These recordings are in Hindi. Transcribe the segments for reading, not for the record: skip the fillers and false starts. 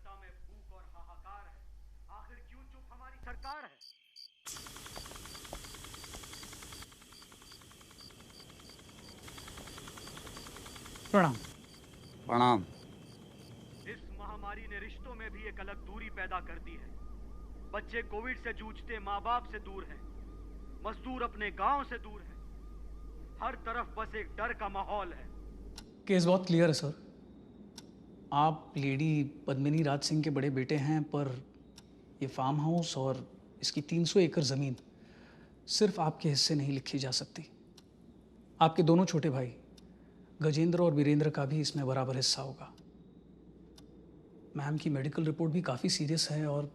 जनता में भूख और हाहाकार है, आखिर क्यों चुप हमारी सरकार है? प्रणाम। प्रणाम। इस महामारी ने रिश्तों में भी एक अलग दूरी पैदा कर दी है। बच्चे कोविड से जूझते माँ बाप से दूर हैं, मजदूर अपने गांव से दूर हैं, हर तरफ बस एक डर का माहौल है। केस बहुत क्लियर है सर। आप लेडी पद्मिनी राज सिंह के बड़े बेटे हैं, पर ये फार्म हाउस और इसकी 300 एकड़ ज़मीन सिर्फ आपके हिस्से नहीं लिखी जा सकती। आपके दोनों छोटे भाई गजेंद्र और वीरेंद्र का भी इसमें बराबर हिस्सा होगा। मैम की मेडिकल रिपोर्ट भी काफ़ी सीरियस है और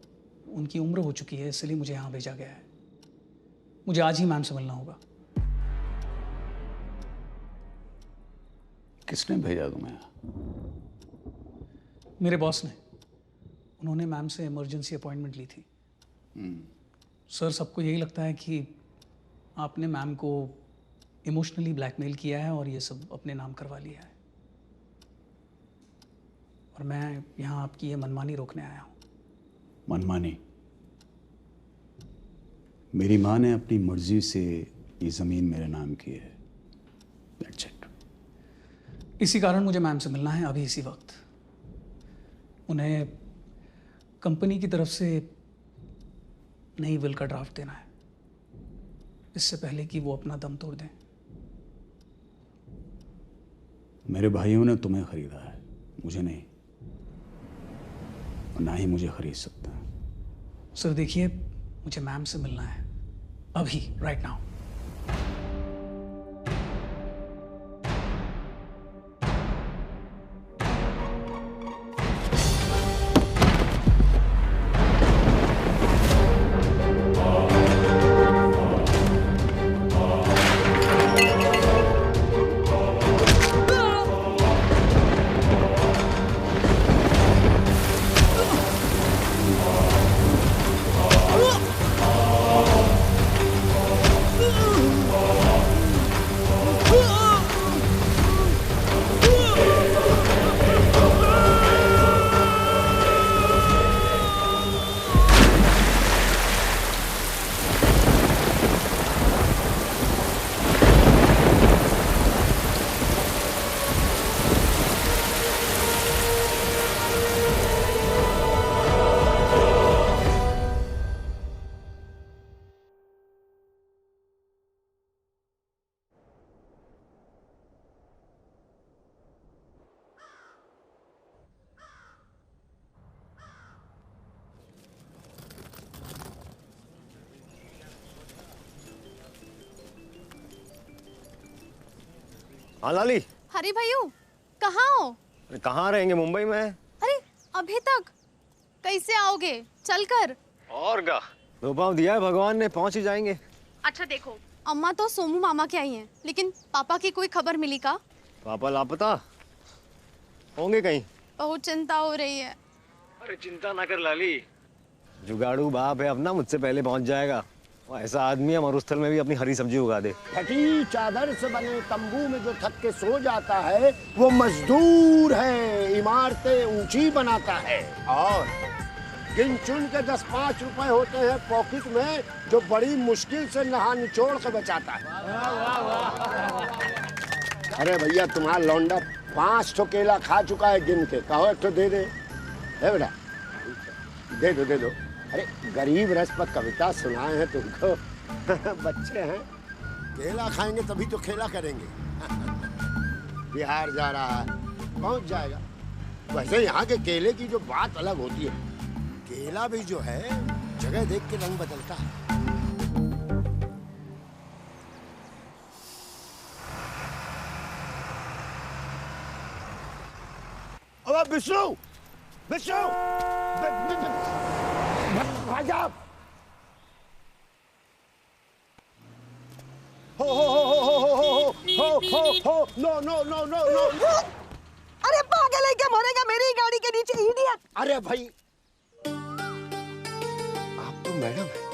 उनकी उम्र हो चुकी है, इसलिए मुझे यहाँ भेजा गया है। मुझे आज ही मैम से मिलना होगा। किसने भेजा तुम्हें? मेरे बॉस ने। उन्होंने मैम से इमरजेंसी अपॉइंटमेंट ली थी। सर, सबको यही लगता है कि आपने मैम को इमोशनली ब्लैकमेल किया है और ये सब अपने नाम करवा लिया है, और मैं यहाँ आपकी ये मनमानी रोकने आया हूँ। मनमानी? मेरी माँ ने अपनी मर्जी से ये ज़मीन मेरे नाम की है। That's it. इसी कारण मुझे मैम से मिलना है अभी इसी वक्त। उन्हें कंपनी की तरफ से नई विल का ड्राफ्ट देना है, इससे पहले कि वो अपना दम तोड़ दें। मेरे भाइयों ने तुम्हें खरीदा है, मुझे नहीं, और ना ही मुझे खरीद सकता है। सर देखिए, मुझे मैम से मिलना है अभी, राइट नाउ। हाँ लाली। हरी भैयू, कहाँ हो? अरे कहाँ रहेंगे, मुंबई में। अरे अभी तक कैसे आओगे? चलकर। और क्या, दो पाँव दिया है भगवान ने, पहुँच ही जाएंगे। अच्छा देखो, अम्मा तो सोमू मामा के आई हैं, लेकिन पापा की कोई खबर मिली का? पापा लापता होंगे कहीं। बहुत चिंता हो रही है। अरे चिंता ना कर लाली, जुगाड़ू बाप है अपना, मुझसे पहले पहुँच जाएगा। वो ऐसा आदमी है मरुस्थल में भी अपनी हरी सब्जी उगा दे। फटी चादर से बने तंबू में जो थक के सो जाता है वो मजदूर है, इमारतें ऊंची बनाता है। और गिन चुन के 10-5 रुपए होते हैं पॉकेट में, जो बड़ी मुश्किल से नहा निचोड़ के बचाता है। अरे भैया, तुम्हारा लौंडा 5 ठो केला खा चुका है गिन के, कहो एक तो दे दे। है बेटा, दे दो दे दो। अरे गरीब रस पर कविता सुनाए हैं तुमको। बच्चे हैं, केला खाएंगे तभी तो खेला करेंगे। बिहार जा रहा है, पहुंच जाएगा। वैसे यहाँ के केले की जो बात अलग होती है, केला भी जो है जगह देख के रंग बदलता है। अब विष्णु, विष्णु, भाई साहब, हो, no no no no no. अरे पागल है क्या, मरेगा मेरी गाड़ी के नीचे, इडियट। अरे भाई, आप तो मैडम हैं।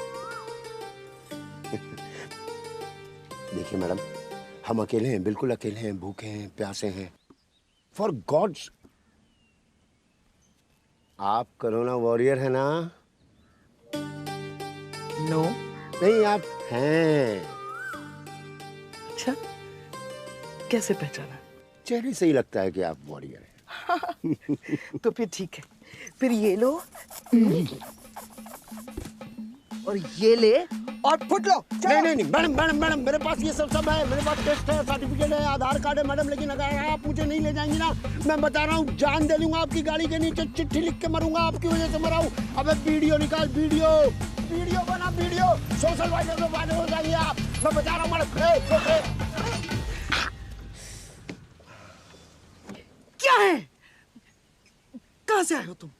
देखिए मैडम, हम अकेले हैं, बिल्कुल अकेले हैं, भूखे हैं, प्यासे हैं। फॉर गॉड्स, आप कोरोना वॉरियर है ना? नो। नहीं, आप हैं। अच्छा, कैसे पहचाना? चेहरे से ही लगता है कि आप वॉरियर हैं। तो फिर ठीक है, फिर ये लो और ये ले और फुट लो। नहीं नहीं नहीं मैडम मैडम मैडम, मेरे पास ये सब है। मेरे पास टेस्ट है, सर्टिफिकेट है, आधार कार्ड है मैडम। लेकिन अगर आप मुझे नहीं ले जाएंगी ना, मैं बता रहा हूँ जान दे दूंगा। आपकी गाड़ी के नीचे चिट्ठी लिख के मरूंगा, आपकी वजह से मरा हूँ। अबे वीडियो निकाल, वीडियो बना, वीडियो। सोशल वायरल में वायरल हो जाएंगे आप। मैं बता रहा हूँ मैडम। क्या है? कहाँ से आए हो तुम?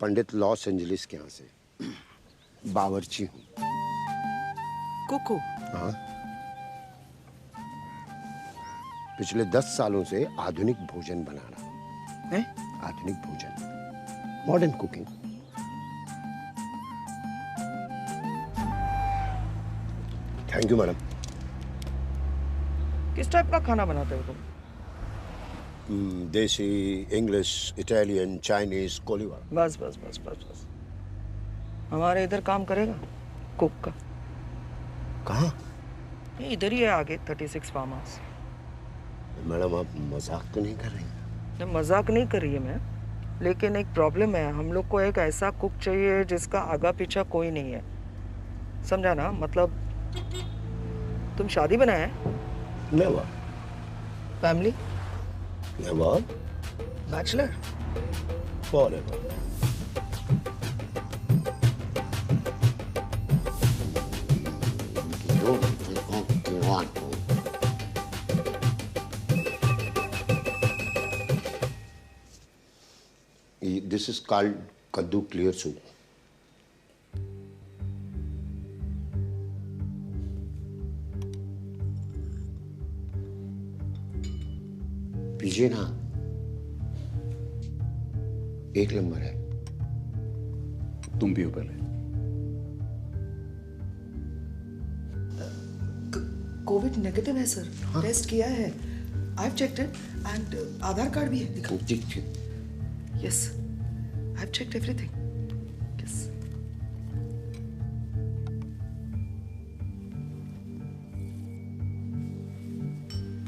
पंडित लॉस एंजलिस के यहाँ से। बावर्ची हूँ। कोको। हाँ, पिछले 10 सालों से आधुनिक भोजन बना रहा हूँ। हैं? आधुनिक भोजन, modern cooking. Thank you madam. किस टाइप का खाना बनाते हो तुम? देसी, इंग्लिश, इटालियन, चाइनीज, कोलिवर। बस बस बस बस बस। हमारे इधर काम करेगा कुक का? कहाँ? ये इधर ही है आगे, 36 फार्म हाउस। मैडम आप मजाक तो नहीं कर रही? नहीं, मजाक नहीं कर रही है मैं, लेकिन एक प्रॉब्लम है। हम लोग को एक ऐसा कुक चाहिए जिसका आगा पीछा कोई नहीं है, समझा ना? मतलब तुम शादी बनाया है? Never. Family? Never. Bachelor? Forever. This is called kaddu clear soup. पीजिए ना, एक नंबर है। तुम पियो पहले। कोविड नेगेटिव है सर। टेस्ट किया है, I have checked it and Aadhaar card भी है। दिखाओ। Yes, I have checked everything. Yes.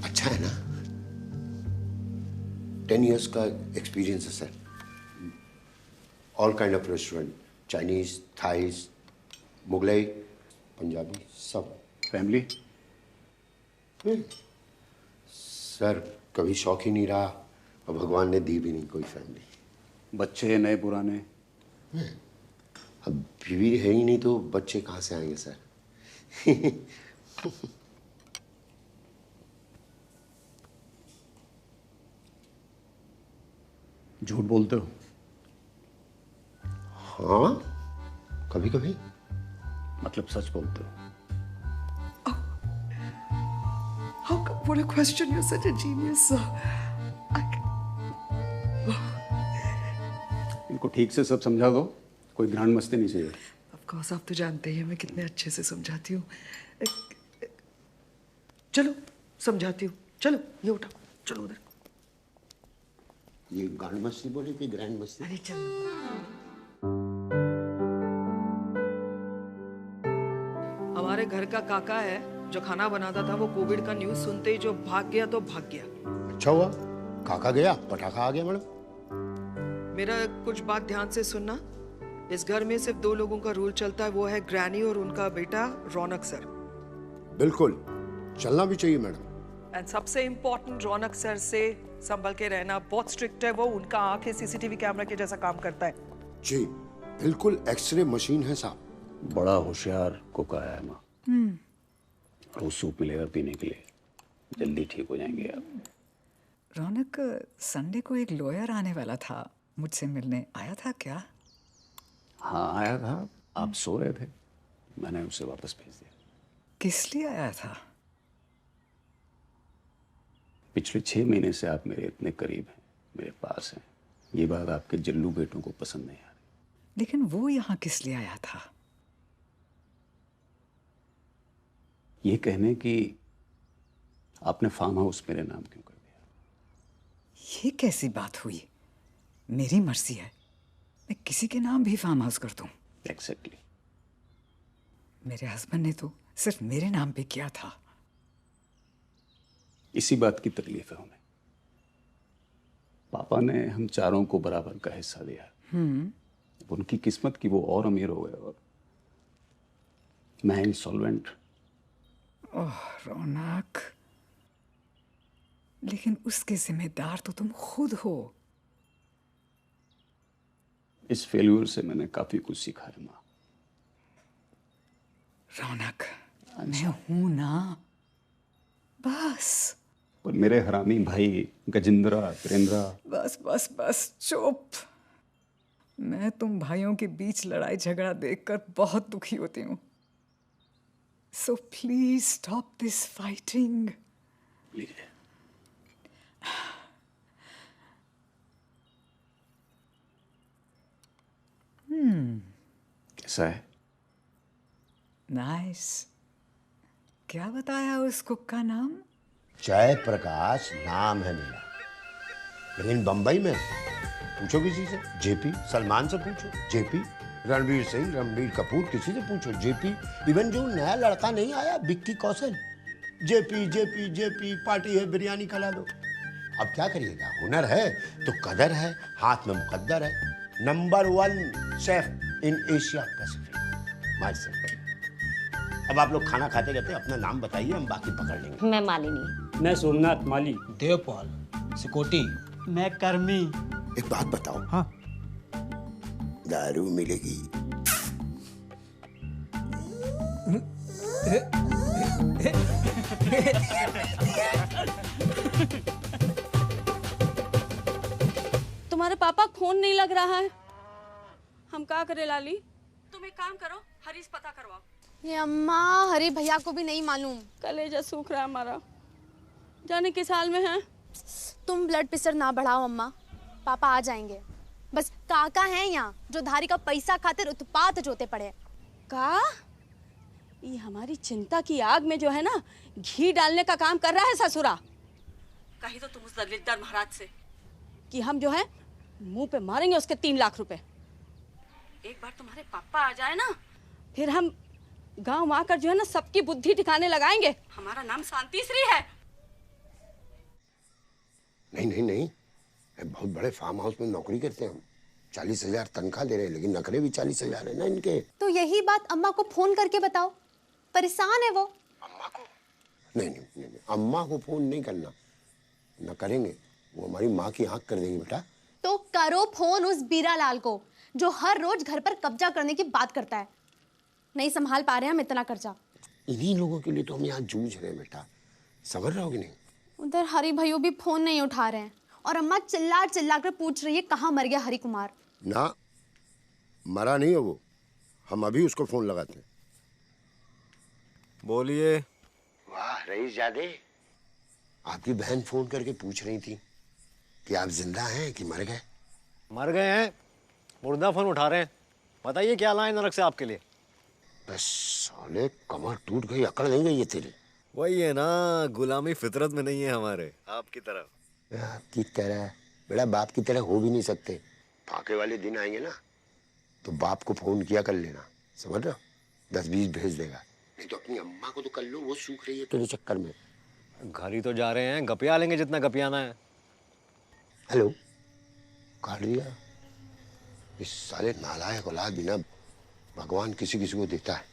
अच्छा है ना? 10 years का एक्सपीरियंस है sir. All kind of restaurant, Chinese, thighs, Mughlai, Punjabi, सब। फैमिली? सर कभी शौक ही नहीं रहा और भगवान ने दी भी नहीं कोई फैमिली। बच्चे नए पुराने? अब बीवी है ही नहीं तो बच्चे कहाँ से आएंगे सर? झूठ बोलते हो? हाँ, कभी कभी। मतलब सच बोलते हो? What a question! You're such a genius, sir. इनको ठीक से सब समझा दो, कोई ग्रांड मस्ती नहीं चाहिए। Of course, आप तो जानते ही हैं मैं कितने अच्छे से समझाती हूँ। चलो समझाती हूँ। चलो ये उठाओ, चलो उधर। ये ग्रांड मस्ती बोले कि ग्रैंड मस्ती? अरे चलो। हमारे घर का काका है जो खाना बनाता था, वो कोविड का न्यूज़ सुनते ही जो भाग गया तो भाग गया। अच्छा हुआ, काका गया, पटाखा आ गया मैडम। मेरा कुछ बात ध्यान से सुनना। इस घर में सिर्फ 2 लोगों का रूल चलता है, वो है ग्रैनी और उनका बेटा रौनक सर। बिल्कुल, चलना भी चाहिए मैडम। एंड सबसे इम्पोर्टेंट, रौनक सर से संभल के रहना। बहुत स्ट्रिक्ट है वो, उनका आंखें सीसीटीवी कैमरा के जैसा काम करता है। जी बिल्कुल, एक्सरे मशीन है साहब। बड़ा होशियार कुक आया है माँ। वो सूप मिलेगा पीने के लिए, जल्दी ठीक हो जाएंगे आप। रौनक, संडे को एक लॉयर आने वाला था, मुझसे मिलने आया था क्या? हाँ आया था, आप सो रहे थे, मैंने उसे वापस भेज दिया। किस लिए आया था? पिछले 6 महीने से आप मेरे इतने करीब हैं, मेरे पास हैं, ये बात आपके जल्लू बेटों को पसंद नहीं आ रही। लेकिन वो यहाँ किस लिए आया था? ये कहने कि आपने फार्म हाउस मेरे नाम क्यों कर दिया। ये कैसी बात हुई? मेरी मर्जी है, मैं किसी के नाम भी फार्म हाउस कर दूं। एग्जैक्टली। मेरे हस्बैंड ने तो सिर्फ मेरे नाम पे किया था। इसी बात की तकलीफ है हमें। पापा ने हम चारों को बराबर का हिस्सा दिया। उनकी किस्मत की वो और अमीर हो गए और मैं इंसॉल्वेंट। ओह रौनक, लेकिन उसके जिम्मेदार तो तुम खुद हो। इस फेल्यूर से मैंने काफी कुछ सीखा है माँ। रौनक, मैं हूं ना, बस। पर मेरे हरामी भाई गजेंद्रा, वीरेंद्रा। बस बस बस चुप। मैं तुम भाइयों के बीच लड़ाई झगड़ा देखकर बहुत दुखी होती हूँ। So please stop this fighting. लीजिए। कैसा है? नाइस। क्या बताया उस कुक का नाम? जयप्रकाश नाम है मेरा, लेकिन बंबई में पूछो किसी से, जेपी। सलमान से पूछो, जेपी। रणवीर सिंह, रणबीर कपूर, किसी से पूछो, जेपी। इवन जो नया लड़का नहीं आया Vicky Kaushal, JP JP JP, party है बिरयानी खिला दो। अब क्या करिएगा, हुनर है तो कदर है, हाथ में मुकद्दर है। Number 1 chef in Asia Pacific, my safe. अब आप लोग खाना खाते रहते, अपना नाम बताइए, हम बाकी पकड़ लेंगे। मैं मालिनी। मैं सोमनाथ माली। देवपाल, सिकोटी। मैं कर्मी। एक बात बताओ। हाँ। दारू मिलेगी? तुम्हारे पापा फोन नहीं लग रहा है, हम क्या करे लाली? तुम एक काम करो, हरीश पता करवाओ। ये अम्मा, हरी भैया को भी नहीं मालूम। कलेजा सूख रहा है हमारा, जाने किस हाल में है। तुम ब्लड प्रेशर ना बढ़ाओ अम्मा, पापा आ जाएंगे। बस काका हैं यहाँ जो धारी का पैसा खातिर उत्पात जोते पड़े। का ये हमारी चिंता की आग में जो है ना घी डालने का काम कर रहा है ससुरा। कही तो तुम उस दलिद्दर महाराज से कि हम जो है मुंह पे मारेंगे उसके 3 लाख रुपए। एक बार तुम्हारे पापा आ जाए ना, फिर हम गांव आकर जो है ना सबकी बुद्धि ठिकाने लगाएंगे। हमारा नाम शांतिश्री है। नहीं नहीं नहीं, बहुत बड़े फार्म हाउस में नौकरी करते हैं हम, 40,000 तनख्वाह दे रहे हैं, लेकिन नखरे भी 40,000 है ना इनके। तो यही बात अम्मा को फोन करके बताओ, परेशान है वो। अम्मा को? नहीं नहीं नहीं, नहीं। अम्मा को फोन नहीं करना, न करेंगे, वो हमारी माँ की आंख कर देगी बेटा। तो करो फोन उस बीरालाल को जो हर रोज घर पर कब्जा करने की बात करता है। नहीं संभाल पा रहे हम इतना कर्जा। इन्हीं लोगों के लिए तो हम यहाँ जूझ रहे हैं बेटा, समझ रहे हो कि नहीं? उधर हरी भैया भी फोन नहीं उठा रहे हैं और अम्मा चिल्ला चिल्ला कर पूछ रही है कहाँ मर गया हरी कुमार। ना, मरा नहीं है वो, हम अभी उसको फोन लगाते हैं। बोलिए। वाह रईसजादे, आपकी बहन फोन करके पूछ रही थी कि आप जिंदा हैं कि मर गए। मर गए हैं, मुर्दा फोन उठा रहे हैं। बताइए क्या लाए नरक से आपके लिए। बस साले कमर टूट गई, अकड़ नहीं गई है तेरी। वही है ना, गुलामी फितरत में नहीं है हमारे, आपकी तरह। आपकी तरह बेटा, बाप की तरह हो भी नहीं सकते। फाके वाले दिन आएंगे ना तो बाप को फोन किया कर लेना, समझ रहे हो? 10-20 भेज देगा। नहीं तो अपनी अम्मा को तो कर लो, वो सूख रही है तेरे चक्कर में। घर ही तो जा रहे हैं, गपिया लेंगे जितना गपियाना है। हेलो, काट दिया। इस साले नालायक औलाद बिना भगवान किसी किसी को देता है।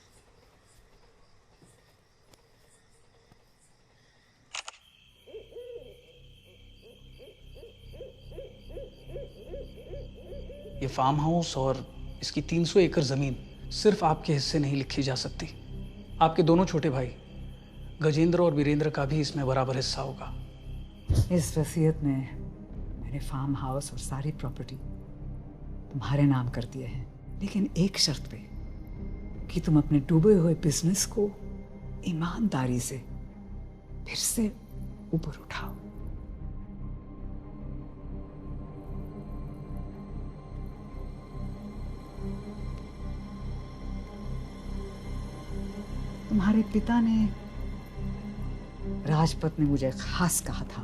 ये फार्म हाउस और इसकी 300 एकड़ ज़मीन सिर्फ आपके हिस्से नहीं लिखी जा सकती। आपके दोनों छोटे भाई गजेंद्र और वीरेंद्र का भी इसमें बराबर हिस्सा होगा। इस वसीयत में मैंने फार्म हाउस और सारी प्रॉपर्टी तुम्हारे नाम कर दिए हैं, लेकिन एक शर्त पे कि तुम अपने डूबे हुए बिजनेस को ईमानदारी से फिर से ऊपर उठाओ। तुम्हारे पिता ने, राजपत ने मुझे खास कहा था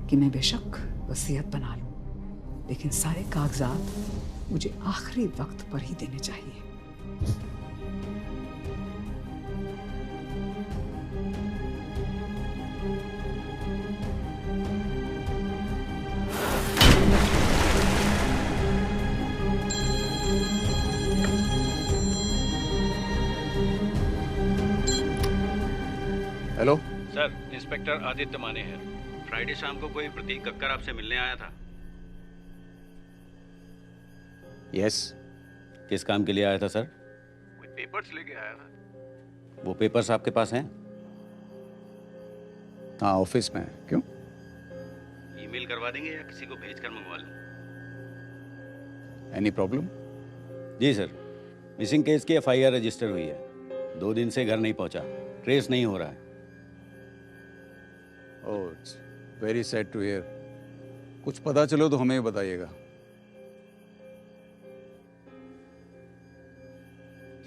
कि मैं बेशक वसीयत बना लूं, लेकिन सारे कागजात मुझे आखिरी वक्त पर ही देने चाहिए। हेलो सर, इंस्पेक्टर आदित्य माने हैं। फ्राइडे शाम को कोई प्रतीक कक्कर आपसे मिलने आया था। यस। किस काम के लिए आया था सर? कोई पेपर्स लेके आया था। वो पेपर्स आपके पास हैं? हाँ, ऑफिस में है। क्यों? ईमेल करवा देंगे या किसी को भेजकर मंगवा लूं? Any problem? जी सर, मिसिंग केस की FIR रजिस्टर हुई है। 2 दिन से घर नहीं पहुंचा, ट्रेस नहीं हो रहा है। Oh, it's very sad to hear. कुछ पता चलो तो हमें बताइएगा।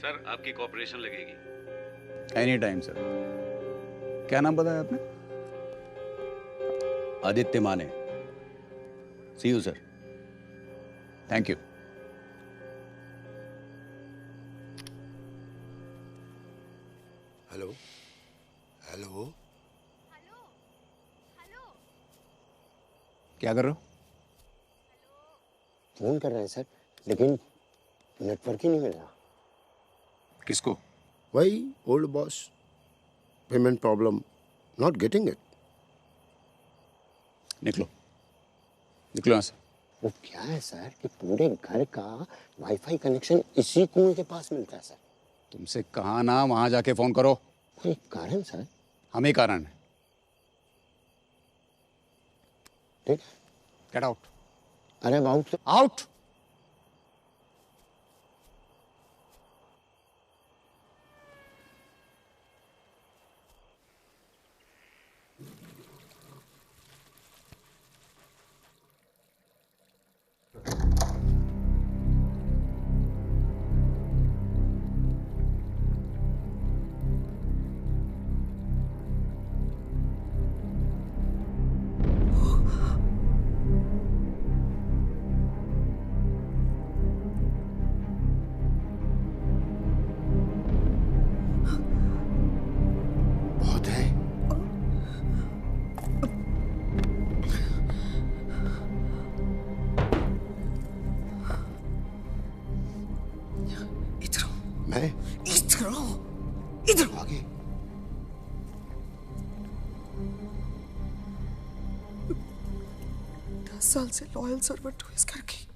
सर, आपकी कोऑपरेशन लगेगी। Any time sir. क्या नाम बताया आपने? Aditya Mane. See you sir. Thank you. Hello hello क्या कर रहे हो? फोन कर रहे हैं सर, लेकिन नेटवर्क ही नहीं मिल रहा। किसको? वही old boss. Payment problem, not getting it. निकलो निकलो यहाँ से। वो क्या है सर कि पूरे घर का वाईफाई कनेक्शन इसी कुएं के पास मिलता है सर। तुमसे कहा ना वहां जाके फोन करो। कोई कारण सर? हम ही कारण है। ठीक है, गेट आउट। अरे आउट आउट। इधर आगे। साल से लॉयल सर्वेंट हूँ इस घर की।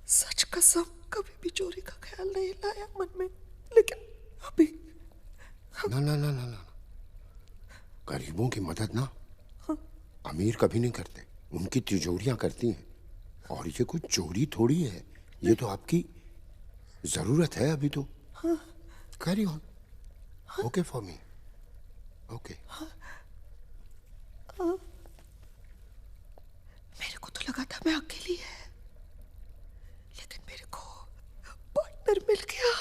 सच कसम कभी भी चोरी का ख्याल नहीं लाया मन में, लेकिन अभी ना ना ना ना ना, गरीबों की मदद ना अमीर कभी नहीं करते, उनकी तिजोरियां करती हैं। और ये कुछ चोरी थोड़ी है, ये तो आपकी जरूरत है अभी तो। Carry on. Okay for me. Okay. मेरे को तो लगा था मैं अकेली है, लेकिन मेरे को पार्टनर मिल गया।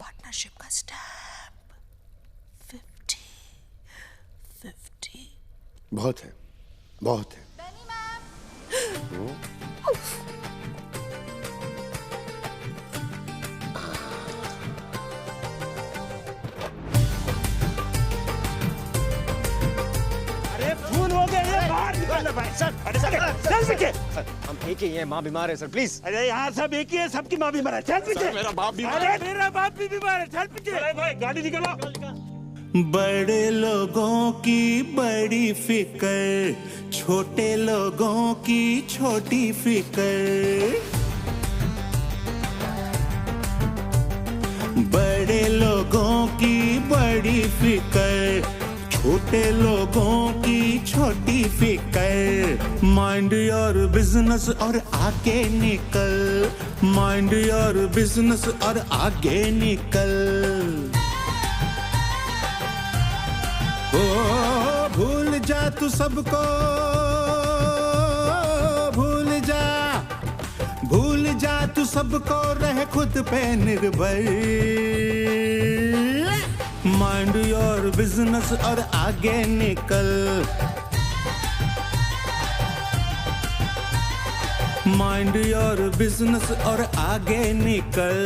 पार्टनरशिप का स्टैम्प 50-50। बहुत है, बहुत है। अरे फूल हो गए, बाहर निकलना भाई। सर, चल पीछे। हम एक ही हैं, माँ बीमार है सर, प्लीज। अरे यहाँ सब एक ही है, सबकी माँ बीमार है। चल पीछे। मेरा बाप बीमार है। मेरा बाप भी बीमार है। चल पीछे। अरे भाई गाड़ी निकालो। बड़े लोगों की बड़ी फिकर, छोटे लोगों की छोटी फिकर। बड़े लोगों की बड़ी फिकर, छोटे लोगों की छोटी फिकर। माइंड योर बिजनेस और आगे निकल, माइंड योर बिजनेस और आगे निकल। ओ भूल जा तू सबको, भूल जा तू सबको, रह खुद पे निर्भर। माइंड योर बिजनेस और आगे निकल। माइंड योर बिजनेस और आगे निकल।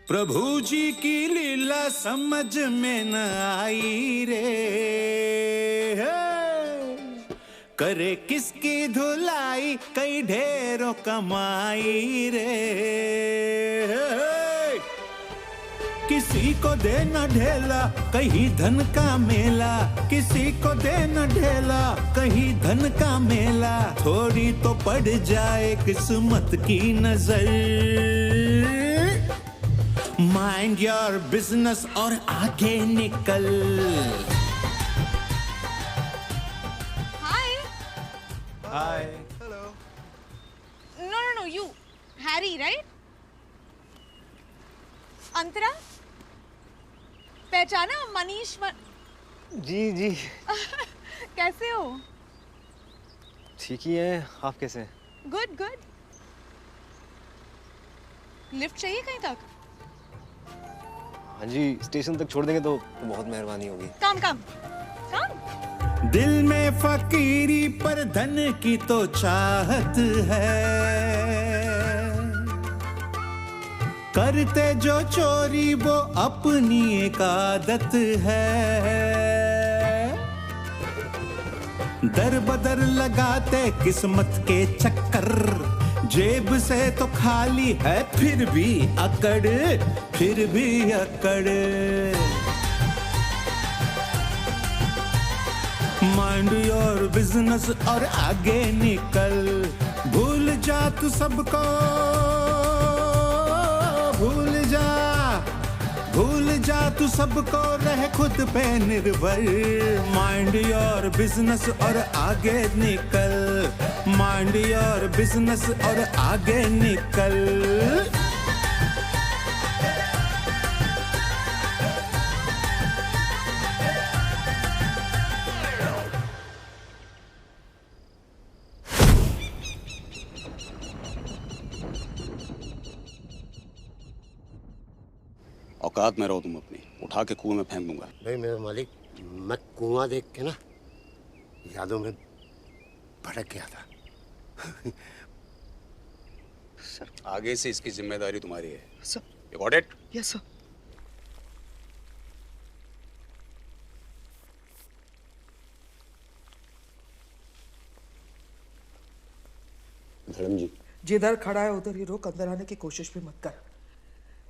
प्रभु जी की लीला समझ में न आई रे, करे किसकी धुलाई कई ढेरों कमाई रे। किसी को देना ढेला कहीं धन का मेला, किसी को देना ढेला कहीं धन का मेला। थोड़ी तो पड़ जाए किस्मत की नजर। माइंड योर बिजनेस और आगे निकल। Hi. Hi. Know you Harry right? Antara पहचाना? मनीष जी जी। कैसे हो? ठीक ही है, आप कैसे हैं? Good good. लिफ्ट चाहिए कहीं तक? हाँ जी, स्टेशन तक छोड़ देंगे तो बहुत मेहरबानी होगी। कम कम कम। दिल में फकीरी पर धन की तो चाहत है, करते जो चोरी वो अपनी एक आदत है। दर बदर लगाते किस्मत के चक्कर, जेब से तो खाली है फिर भी अकड़, फिर भी अकड़। माइंड योर बिजनेस और आगे निकल। भूल जा तू सबको, भूल जा तू सबको, रह खुद पे निर्भर। माइंड योर बिजनेस और आगे निकल। माइंड योर बिजनेस और आगे निकल। औकात में रहो तुम अपनी, उठा के कुएं में फेंक दूंगा। भाई मेरे मालिक, मैं कुआं देख के ना यादों में भटक गया था। सर आगे से इसकी जिम्मेदारी तुम्हारी है। Sir. You got it? Yes sir. धर्म जी, जिधर खड़ा है उधर ही रोक, अंदर आने की कोशिश भी मत कर,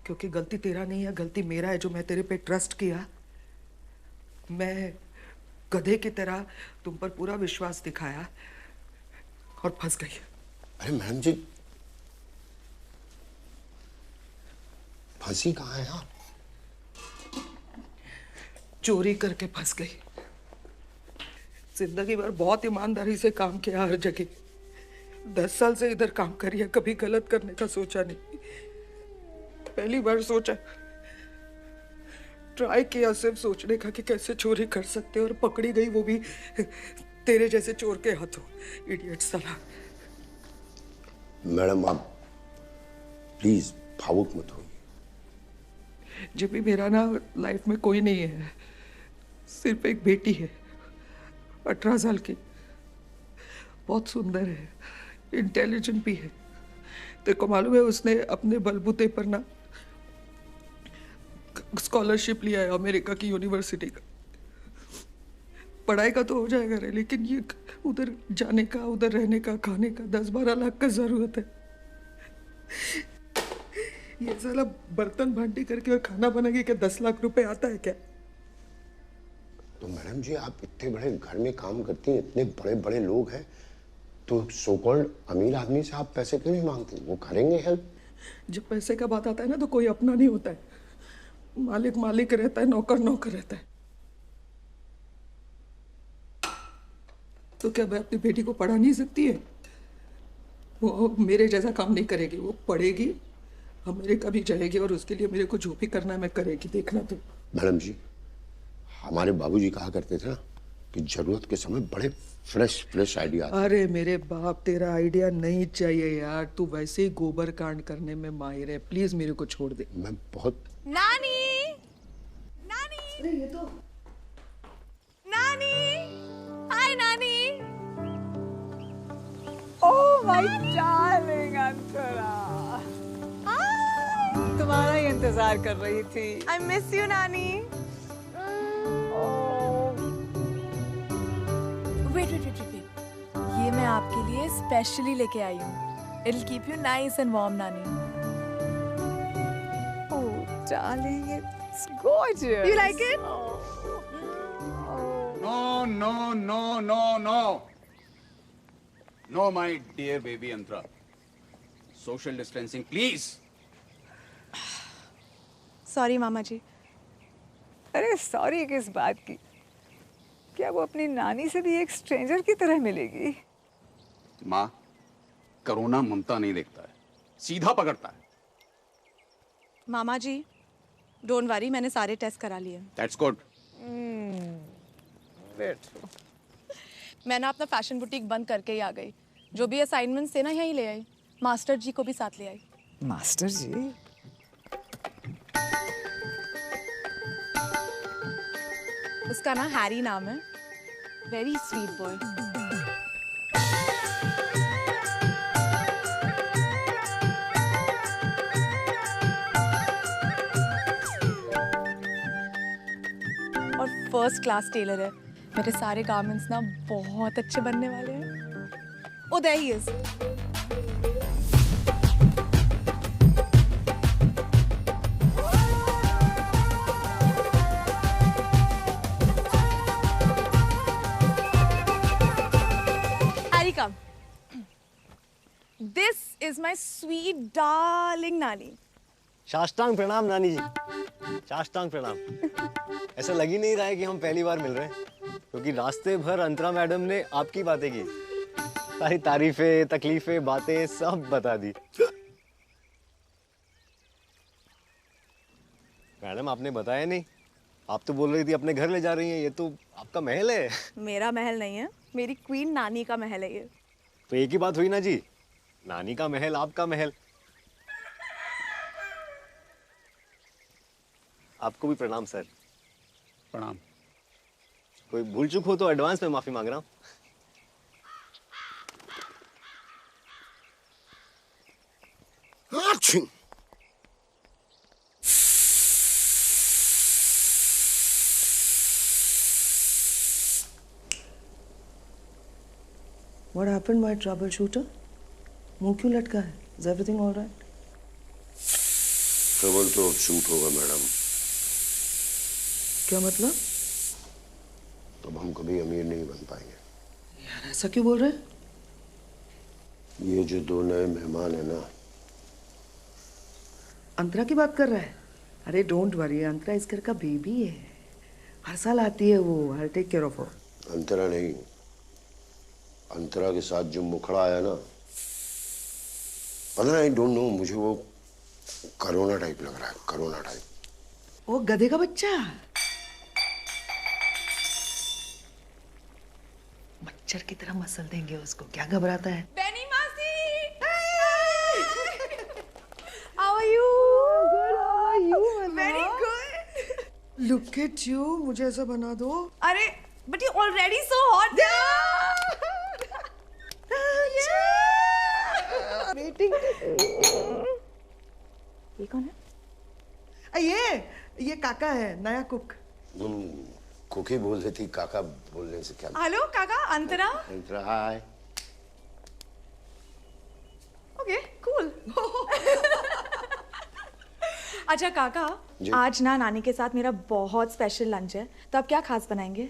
क्योंकि गलती तेरा नहीं है, गलती मेरा है जो मैं तेरे पे ट्रस्ट किया। मैं गधे की तरह तुम पर पूरा विश्वास दिखाया और फंस गई। अरे मैडम जी, फंसी कहाँ है आप? चोरी करके फंस गई। जिंदगी भर बहुत ईमानदारी से काम किया हर जगह, 10 साल से इधर काम करी है, कभी गलत करने का सोचा नहीं। पहली बार सोचा, ट्राई किया सिर्फ सोचने का कि कैसे चोरी कर सकते, और पकड़ी गई वो भी तेरे जैसे चोर के हाथों। इडियट साला। मैडम आप प्लीज भावुक मत होइए। जब भी मेरा ना लाइफ में कोई नहीं है, सिर्फ एक बेटी है 18 साल की, बहुत सुंदर है, इंटेलिजेंट भी है। तेरे को मालूम है उसने अपने बलबूते पर ना स्कॉलरशिप लिया है अमेरिका की यूनिवर्सिटी का। पढ़ाई का तो हो जाएगा रे, लेकिन ये उधर जाने का, उधर रहने का, खाने का 10-12 लाख का जरूरत है। ये साला बर्तन भांडी करके और खाना बनाने के 10 लाख रुपए आता है क्या? तो मैडम जी आप इतने बड़े घर में काम करती हैं, इतने बड़े बड़े लोग हैं, तो सो कॉल्ड अमीर आदमी से आप पैसे क्यों नहीं मांगती? वो करेंगे हेल्प। जब पैसे का बात आता है ना तो कोई अपना नहीं होता है, मालिक मालिक रहता है, नौकर नौकर रहता है। तो क्या मैं अपनी बेटी को पढ़ा नहीं सकती है? वो मेरे जैसा काम नहीं करेगी, वो पढ़ेगी, अमेरिका भी जाएगी और उसके लिए मेरे को जो भी करना है मैं करेगी, देखना तुम। मैडम जी, हमारे बाबूजी कहा करते थे ना कि जरूरत के समय बड़े फ्रेश आइडिया। अरे मेरे बाप, तेरा आइडिया नहीं चाहिए यार, तू वैसे ही गोबर कांड करने में माहिर है, प्लीज मेरे को छोड़ दे। मैं बहुत नानी, नानी, अरे ये तो नानी, हाय नानी। ओह माय डार्लिंग अंतरा, तुम्हारा ही इंतजार कर रही थी। आई मिस यू नानी। वेट वेट वेट वेट, ये मैं आपके लिए स्पेशली लेके आई हूँ। It'll keep you nice and warm, नानी। Oh darling, it's gorgeous. You like it? No, no, no, no, no. No, my dear baby Antara. Social distancing, please. Sorry मामा जी। अरे सॉरी किस बात की? क्या वो अपनी नानी से भी एक स्ट्रेंजर की तरह मिलेगी? माँ, कोरोना ममता नहीं देखता है, सीधा पकड़ता है। मामा जी, डोंट वरी, मैंने सारे टेस्ट करा लिए। That's good. मैं ना अपना फैशन बुटीक बंद करके ही आ गई। जो भी असाइनमेंट्स थे ना यहीं ले आई। मास्टर जी को भी साथ ले आई। मास्टर जी? उसका ना हैरी नाम है। Very sweet boy. और फर्स्ट क्लास टेलर है। मेरे सारे गारमेंट्स ना बहुत अच्छे बनने वाले हैं। Oh, there he is. Harry, come. This is my sweet darling Nani. साष्टांग प्रणाम नानी जी, साष्टांग प्रणाम। ऐसा लग ही नहीं रहा है कि हम पहली बार मिल रहे हैं, क्योंकि रास्ते भर अंतरा मैडम ने आपकी बातें की, सारी तारीफें, तकलीफें, बातें सब बता दी। मैडम आपने बताया नहीं, आप तो बोल रही थी अपने घर ले जा रही हैं, ये तो आपका महल है। मेरा महल नहीं है, मेरी क्वीन नानी का महल है ये। तो एक ही बात हुई ना जी, नानी का महल, आपका महल। आपको भी प्रणाम सर। प्रणाम। कोई भूल चूक हो तो एडवांस में माफी मांग रहा हूँ। What happened, my troubleshooter? मुंह क्यों लटका है? Is everything all right? Trouble तो अब शूट होगा मैडम। क्या मतलब? अब हम कभी अमीर नहीं बन पाएंगे। यार ऐसा क्यों बोल रहे हैं? ये जो दो नए मेहमान है ना, अंतरा की बात कर रहा है? अरे डोंट वरी, अंतरा इस घर का बेबी है, हर साल आती है वो। I'll take care of her. अंतरा नहीं, अंतरा के साथ जो मुखड़ा आया ना, पता नहीं, डोंट नो, मुझे वो कोरोना टाइप लग रहा है, कोरोना टाइप। वो गधे का बच्चा, मच्छर की तरह मसल देंगे उसको, क्या घबराता है? बेनी मासी, how are you? Good, how are you? Very good. Look at you, मुझे ऐसा बना दो। अरे, but you already so hot. Waiting. ये कौन है? ये काका है, नया कुक। कुकी बोल रही थी, काका बोलने से क्या? हेलो काका, अंतरा। अंतरा, हाय। Okay, cool. अच्छा काका, आज ना नानी के साथ मेरा बहुत स्पेशल लंच है, तो आप क्या खास बनाएंगे?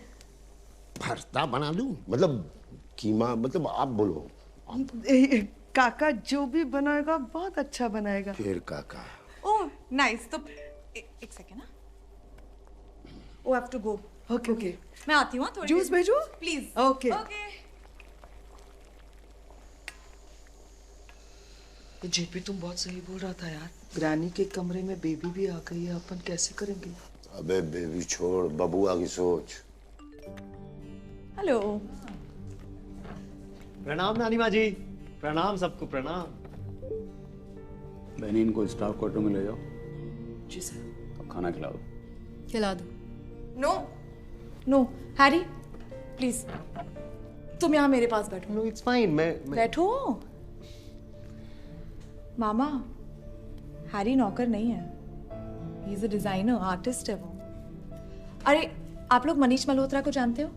भरता बना दूं? मतलब कीमा, मतलब आप बोलो। काका जो भी बनाएगा बहुत अच्छा बनाएगा। फिर काका। ओह नाइस, तो एक सेकेंड ना, oh have to go. Okay okay, मैं आती हूँ थोड़ी। जूस भेजो प्लीज। ओके। ओके। ये जेपी तुम बहुत सही बोल रहा था यार। ग्रैनी के कमरे में बेबी भी आ गई है, अपन कैसे करेंगे? अबे बेबी छोड़, बबुआ की सोच। हेलो। प्रणाम नानी माँ जी। प्रणाम सबको, प्रणाम। बहनी इनको स्टाफ क्वार्टर में ले जाओ। जी सर। अब खाना खिलाओ। खिला दो। नो नो हैरी प्लीज तुम यहाँ मेरे पास बैठो। No it's fine. मैं बैठो। मामा हैरी नौकर नहीं है, he is a designer, artist है वो। अरे आप लोग मनीष मल्होत्रा को जानते हो?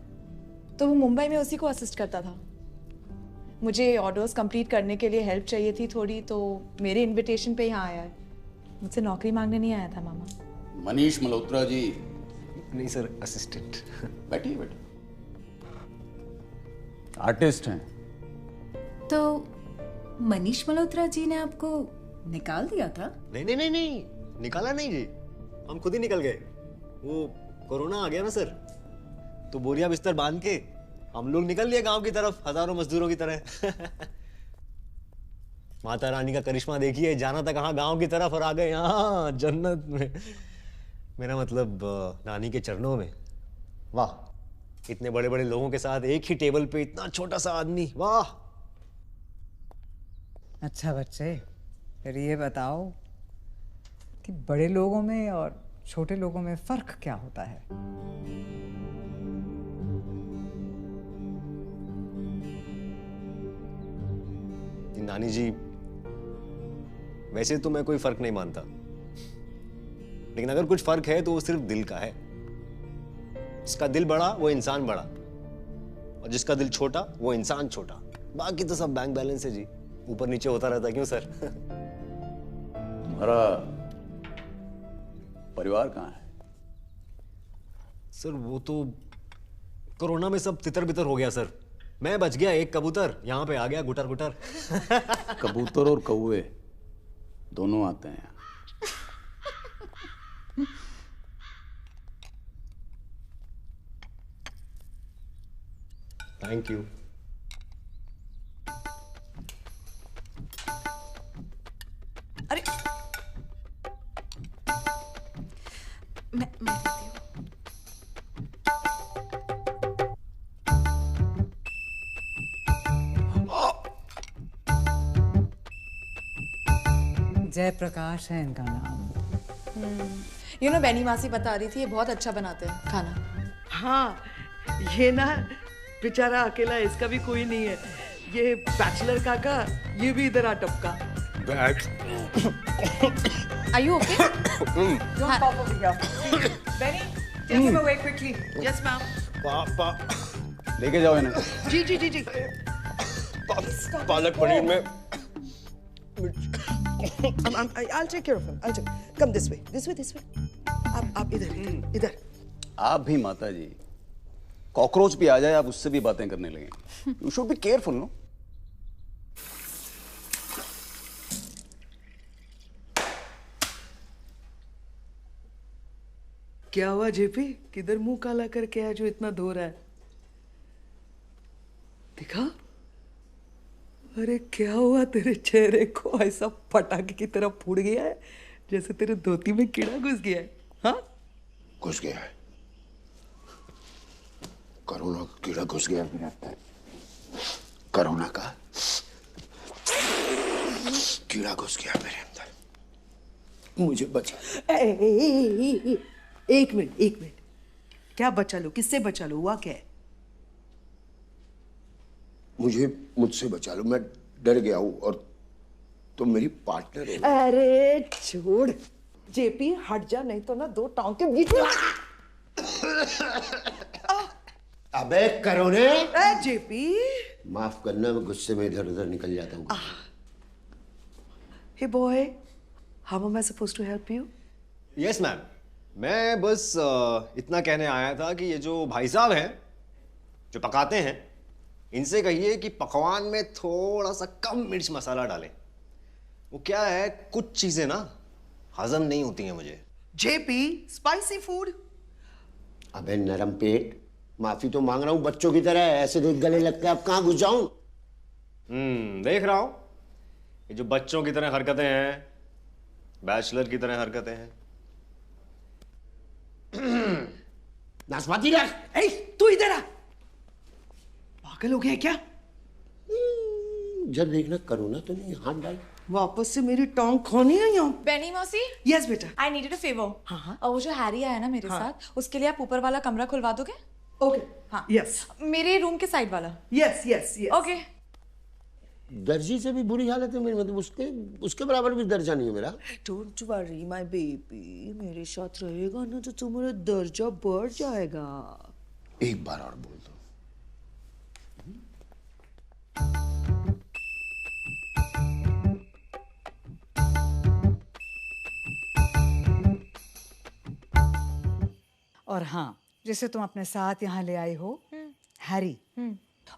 तो वो मुंबई में उसी को असिस्ट करता था। मुझे ऑर्डर्स कंप्लीट करने के लिए हेल्प चाहिए थी थोड़ी, तो मेरे इनविटेशन पे यहाँ आया है। मुझसे नौकरी मांगने नहीं आया था मामा। मनीष मल्होत्रा जी? नहीं सर, असिस्टेंट। बैठिए बैठिए। आर्टिस्ट हैं। तो मनीष मल्होत्रा जी ने आपको निकाल दिया था? नहीं नहीं नहीं नहीं, निकाला नहीं जी, हम खुद ही निकल गए। वो कोरोना आ गया ना सर, तो बोरिया बिस्तर बांध के हम लोग निकल लिए गांव की तरफ, हजारों मजदूरों की तरह। माता रानी का करिश्मा देखिए, जाना था कहाँ, गांव की तरफ, और आ गए यहाँ जन्नत में। मेरा मतलब नानी के चरणों में। वाह, इतने बड़े बड़े लोगों के साथ एक ही टेबल पे इतना छोटा सा आदमी, वाह। अच्छा बच्चे, फिर ये बताओ कि बड़े लोगों में और छोटे लोगों में फर्क क्या होता है? नानी जी, वैसे तो मैं कोई फर्क नहीं मानता, लेकिन अगर कुछ फर्क है तो वो सिर्फ दिल का है। जिसका दिल बड़ा वो इंसान बड़ा, और जिसका दिल छोटा वो इंसान छोटा। बाकी तो सब बैंक बैलेंस है जी, ऊपर नीचे होता रहता है। क्यों सर? तुम्हारा परिवार कहाँ है? सर वो तो कोरोना में सब तितर बितर हो गया सर। मैं बच गया, एक कबूतर यहाँ पे आ गया गुटर गुटर। कबूतर और कौवे दोनों आते हैं। Thank you. अरे मैं देती हूँ। जयप्रकाश है इनका नाम। यू नो बेनी मासी बता रही थी ये बहुत अच्छा बनाते हैं खाना। हाँ, ये ना बेचारा अकेला, इसका भी कोई नहीं है। ये बैचलर काका, ये भी इधर आ टपका। Are you okay? Don't pop over here. Benny, take him away quickly. Yes, ma'am. पापा लेके जाओ इन्हें। जी जी जी जी। पालक पनीर में I'll take care of him. I'll take. Come this way. This way. This way. आप इधर इधर। आप भी माता जी, कॉकरोच भी आ जाए आप उससे भी बातें करने लगे। You should be careful no. क्या हुआ जेपी? किधर मुंह काला करके आया जो इतना धो रहा है? दिखा? अरे क्या हुआ तेरे चेहरे को? ऐसा पटाखे की तरह फूट गया है जैसे तेरे धोती में कीड़ा घुस गया है। हाँ, घुस गया है, कोरोना का कीड़ा घुस गया मेरे अंदर। कोरोना का कीड़ा घुस गया मेरे अंदर, मुझे बचा। एक मिनट, क्या बचा लो? किससे बचा लो? हुआ क्या है? मुझसे बचा लो, मैं डर गया हूँ और तुम मेरी पार्टनर हो। अरे छोड़ जेपी, हट जा, नहीं तो ना दो टांग के बीच में। अबे करोने। जेपी माफ करना, मैं गुस्से में इधर उधर निकल जाता हूँ। Hey boy, how am I supposed to help you? Yes ma'am, मैं बस इतना कहने आया था कि ये जो भाई साहब हैं जो पकाते हैं, इनसे कहिए कि पकवान में थोड़ा सा कम मिर्च मसाला डालें। वो क्या है, कुछ चीजें ना हजम नहीं होती हैं मुझे। JP, spicy food. अबे नरम पेट, माफी तो मांग रहा हूँ बच्चों की तरह, ऐसे देख गले लगते अब कहाँ घुस जाऊं? देख रहा हूं। ये जो बच्चों की तरह हरकतें हैं, बैचलर की तरह हरकतें हैं। नाशपाती रख। तू इधर आ। पागल हो गया क्या? जब देखना करो ना तो नहीं हाथ डाल। वापस से मेरी टांग खोनी है यहाँ। बेनी मौसी, यस बेटा। I needed a favour. हाँ। और वो जो हैरी आया ना मेरे साथ, उसके लिए आप ऊपर वाला कमरा खुलवा दोगे? ओके। हाँ। यस। मेरे रूम के साइड वाला। Yes yes yes. ओके। दर्जी से भी बुरी हालत है मेरी, मतलब उसके बराबर भी दर्जा नहीं है मेरा। डोंट वरी माय बेबी, मेरे साथ रहेगा ना तो तुम्हारा दर्जा बढ़ जाएगा। एक बार और बोल दो। और हाँ, जिसे तुम अपने साथ यहाँ ले आई हो, Harry.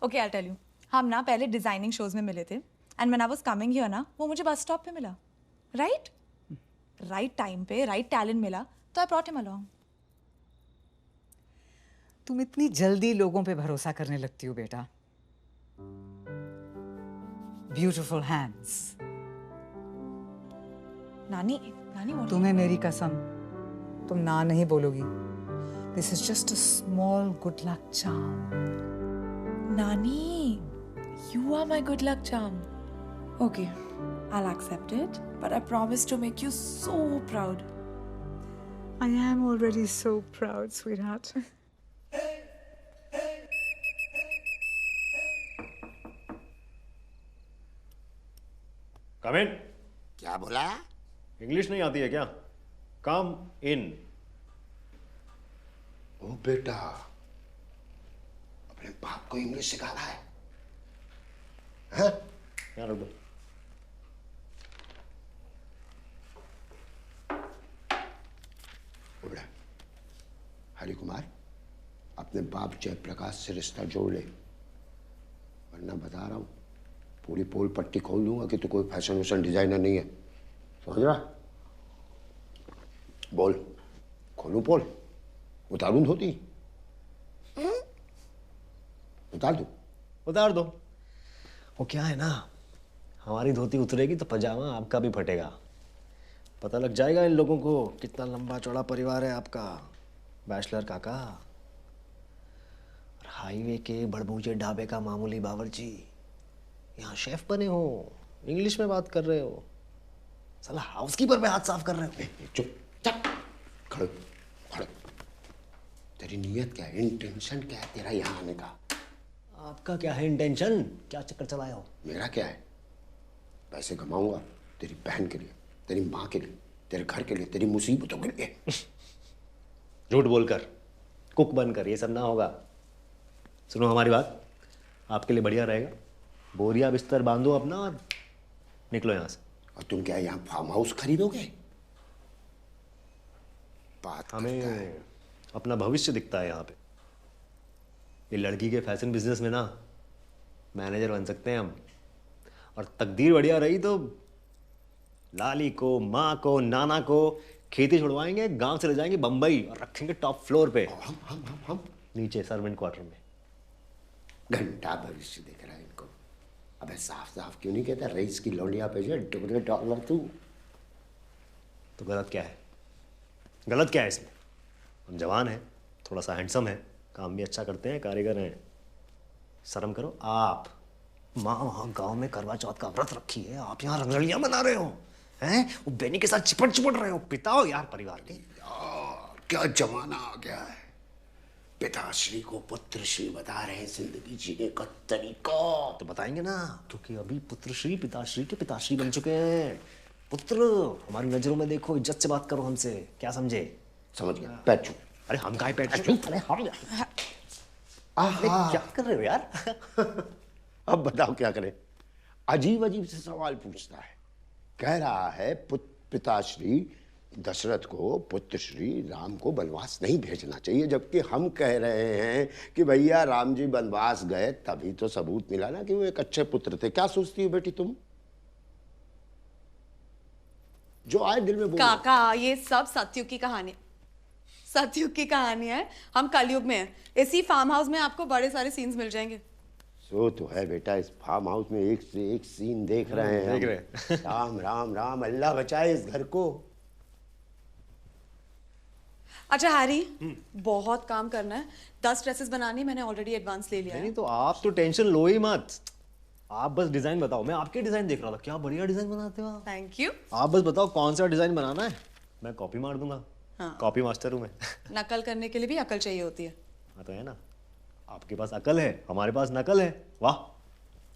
Okay, I tell you. हम ना पहले डिजाइनिंग शोज में मिले थे and when I was coming here ना, वो मुझे बस स्टॉप पे मिला। राइट टाइम पे राइट टैलेंट मिला तो आई ब्रॉट हिम अलोंग। तुम इतनी जल्दी लोगों पे भरोसा करने लगती हो बेटा। Beautiful hands. नानी तुम्हें मेरी कसम, तुम ना नहीं बोलोगी। This is just a small good luck charm. Nani, you are my good luck charm. Okay, I'll accept it, but I promise to make you so proud. I am already so proud, sweetheart. Come in. क्या बोला? इंग्लिश नहीं आती है क्या? Come in. ओ बेटा, अपने बाप को इंग्लिश सिखा रहा है? हाँ? यहाँ रख दो। ओ बेटा, हरि कुमार, अपने बाप जयप्रकाश से रिश्ता जोड़ ले, वरना बता रहा हूँ पूरी पोल पट्टी खोल दूंगा कि तू कोई फैशन डिजाइनर नहीं है। समझ रहा? बोल, खोलूं पोल? उतारूं धोती? उतार दो? उतार दो। वो क्या है ना, हमारी धोती उतरेगी तो पजामा आपका भी फटेगा। पता लग जाएगा इन लोगों को कितना लंबा चौड़ा परिवार है आपका, बैचलर काका। और हाईवे के बड़बूजे ढाबे का मामूली बावर्ची, यहाँ शेफ बने हो, इंग्लिश में बात कर रहे हो, साला हाउसकीपर पे हाथ साफ कर रहे हो। चुप चुप, खड़ो खड़ो। तेरी नीयत क्या है, इंटेंशन क्या है तेरा यहाँ आने का? आपका क्या है इंटेंशन? क्या चक्कर चलाया हो? मेरा क्या है? पैसे कमाऊंगा तेरी बहन के लिए, तेरी माँ के लिए, तेरे घर के लिए, तेरी मुसीबतों के लिए। झूठ बोलकर, कुक बनकर ये सब ना होगा। सुनो हमारी बात, आपके लिए बढ़िया रहेगा, बोरिया बिस्तर बांधो अपना और निकलो यहाँ से। और तुम क्या यहाँ फार्म हाउस खरीदोगे? बात हमें अपना भविष्य दिखता है यहाँ पे। ये लड़की के फैशन बिजनेस में ना मैनेजर बन सकते हैं हम, और तकदीर बढ़िया रही तो लाली को, माँ को, नाना को खेती छुड़वाएंगे, गांव से ले जाएंगे बंबई और रखेंगे टॉप फ्लोर पे। हम नीचे सर्वेंट क्वार्टर में। घंटा भविष्य दिख रहा है इनको। अबे साफ साफ क्यों नहीं कहता रईस की लौंडिया पे जो डुबरे डॉलर तू? तो गलत क्या है? गलत क्या है इसमें? हम जवान हैं, थोड़ा सा हैंडसम है, काम भी अच्छा करते हैं, कारीगर हैं। शर्म करो आप। माँ वहाँ गांव में करवा चौथ का व्रत रखी है, आप यहाँ रंगलियाँ बना रहे हो हैं? वो बेनी के साथ चिपट रहे हो। पिता हो यार परिवार के। यार क्या जमाना आ गया है, पिताश्री को पुत्रश्री बता रहे हैं जिंदगी जीने का तरीका। तो बताएंगे ना, क्योंकि अभी पुत्रश्री पिताश्री के पिताश्री बन चुके हैं। पुत्र, हमारी नजरों में देखो, इज्जत से बात करो हमसे, क्या समझे? समझ गया। पैर छू। अरे हम काहे पैर छू? अरे हम क्या कर रहे हो यार? अब बताओ क्या करें? अजीब अजीब से सवाल पूछता है। कह रहा है पिताश्री दशरथ को, पुत्रश्री राम को वनवास नहीं भेजना चाहिए, जबकि हम कह रहे हैं कि भैया राम जी वनवास गए तभी तो सबूत मिला ना कि वो एक अच्छे पुत्र थे। क्या सोचती हो बेटी तुम? जो आए दिल में बोल। काका, ये सब सतयुग की कहानी, सतयुग की कहानी है। हम कलयुग में हैं। इसी फार्म हाउस में आपको बड़े सारे सीन्स मिल जाएंगे। सो तो है बेटा, इस फार्म हाउस में एक से एक सीन देख रहे हैं। देख रहे हैं। राम राम राम, अल्लाह बचाए इस घर को। अच्छा हैरी, बहुत काम करना है। 10 ड्रेसेस बनानी, मैंने ऑलरेडी एडवांस ले लिया है। नहीं तो आप तो टेंशन लो ही मत, आप बस डिजाइन बताओ। मैं आपके डिजाइन देख रहा था, क्या बढ़िया डिजाइन बनाते हो आप। Thank you. आप बस बताओ कौन सा डिजाइन बनाना है, मैं कॉपी मार दूंगा। हाँ। कॉपी मास्टर हूँ मैं। नकल करने के लिए भी अकल चाहिए होती है। हाँ तो है ना, आपके पास अकल है, हमारे पास नकल है। वाह,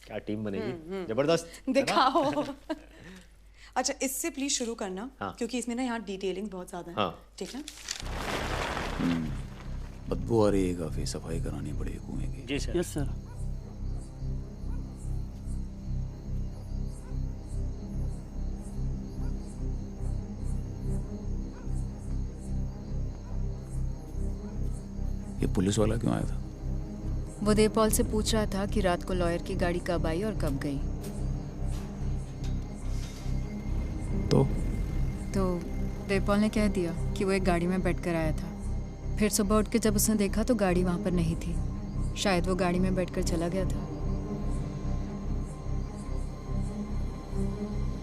क्या टीम बनेगी, जबरदस्त। दिखाओ। अच्छा, इससे प्लीज शुरू करना। हाँ। क्योंकि इसमें ना यहाँ डिटेलिंग बहुत ज्यादा है। हाँ। ठीक है। बदबू आ रही है, काफी सफाई करानी पड़ेगी कुएं की। जी सर। Yes sir. ये पुलिस वाला क्यों आया था? वो देवपाल से पूछ रहा था कि रात को लॉयर की गाड़ी कब आई और कब गई। तो देवपाल ने कह दिया कि वो एक गाड़ी में बैठकर आया था। फिर सुबह उठ के जब उसने देखा तो गाड़ी वहां पर नहीं थी। शायद वो गाड़ी में बैठकर चला गया था।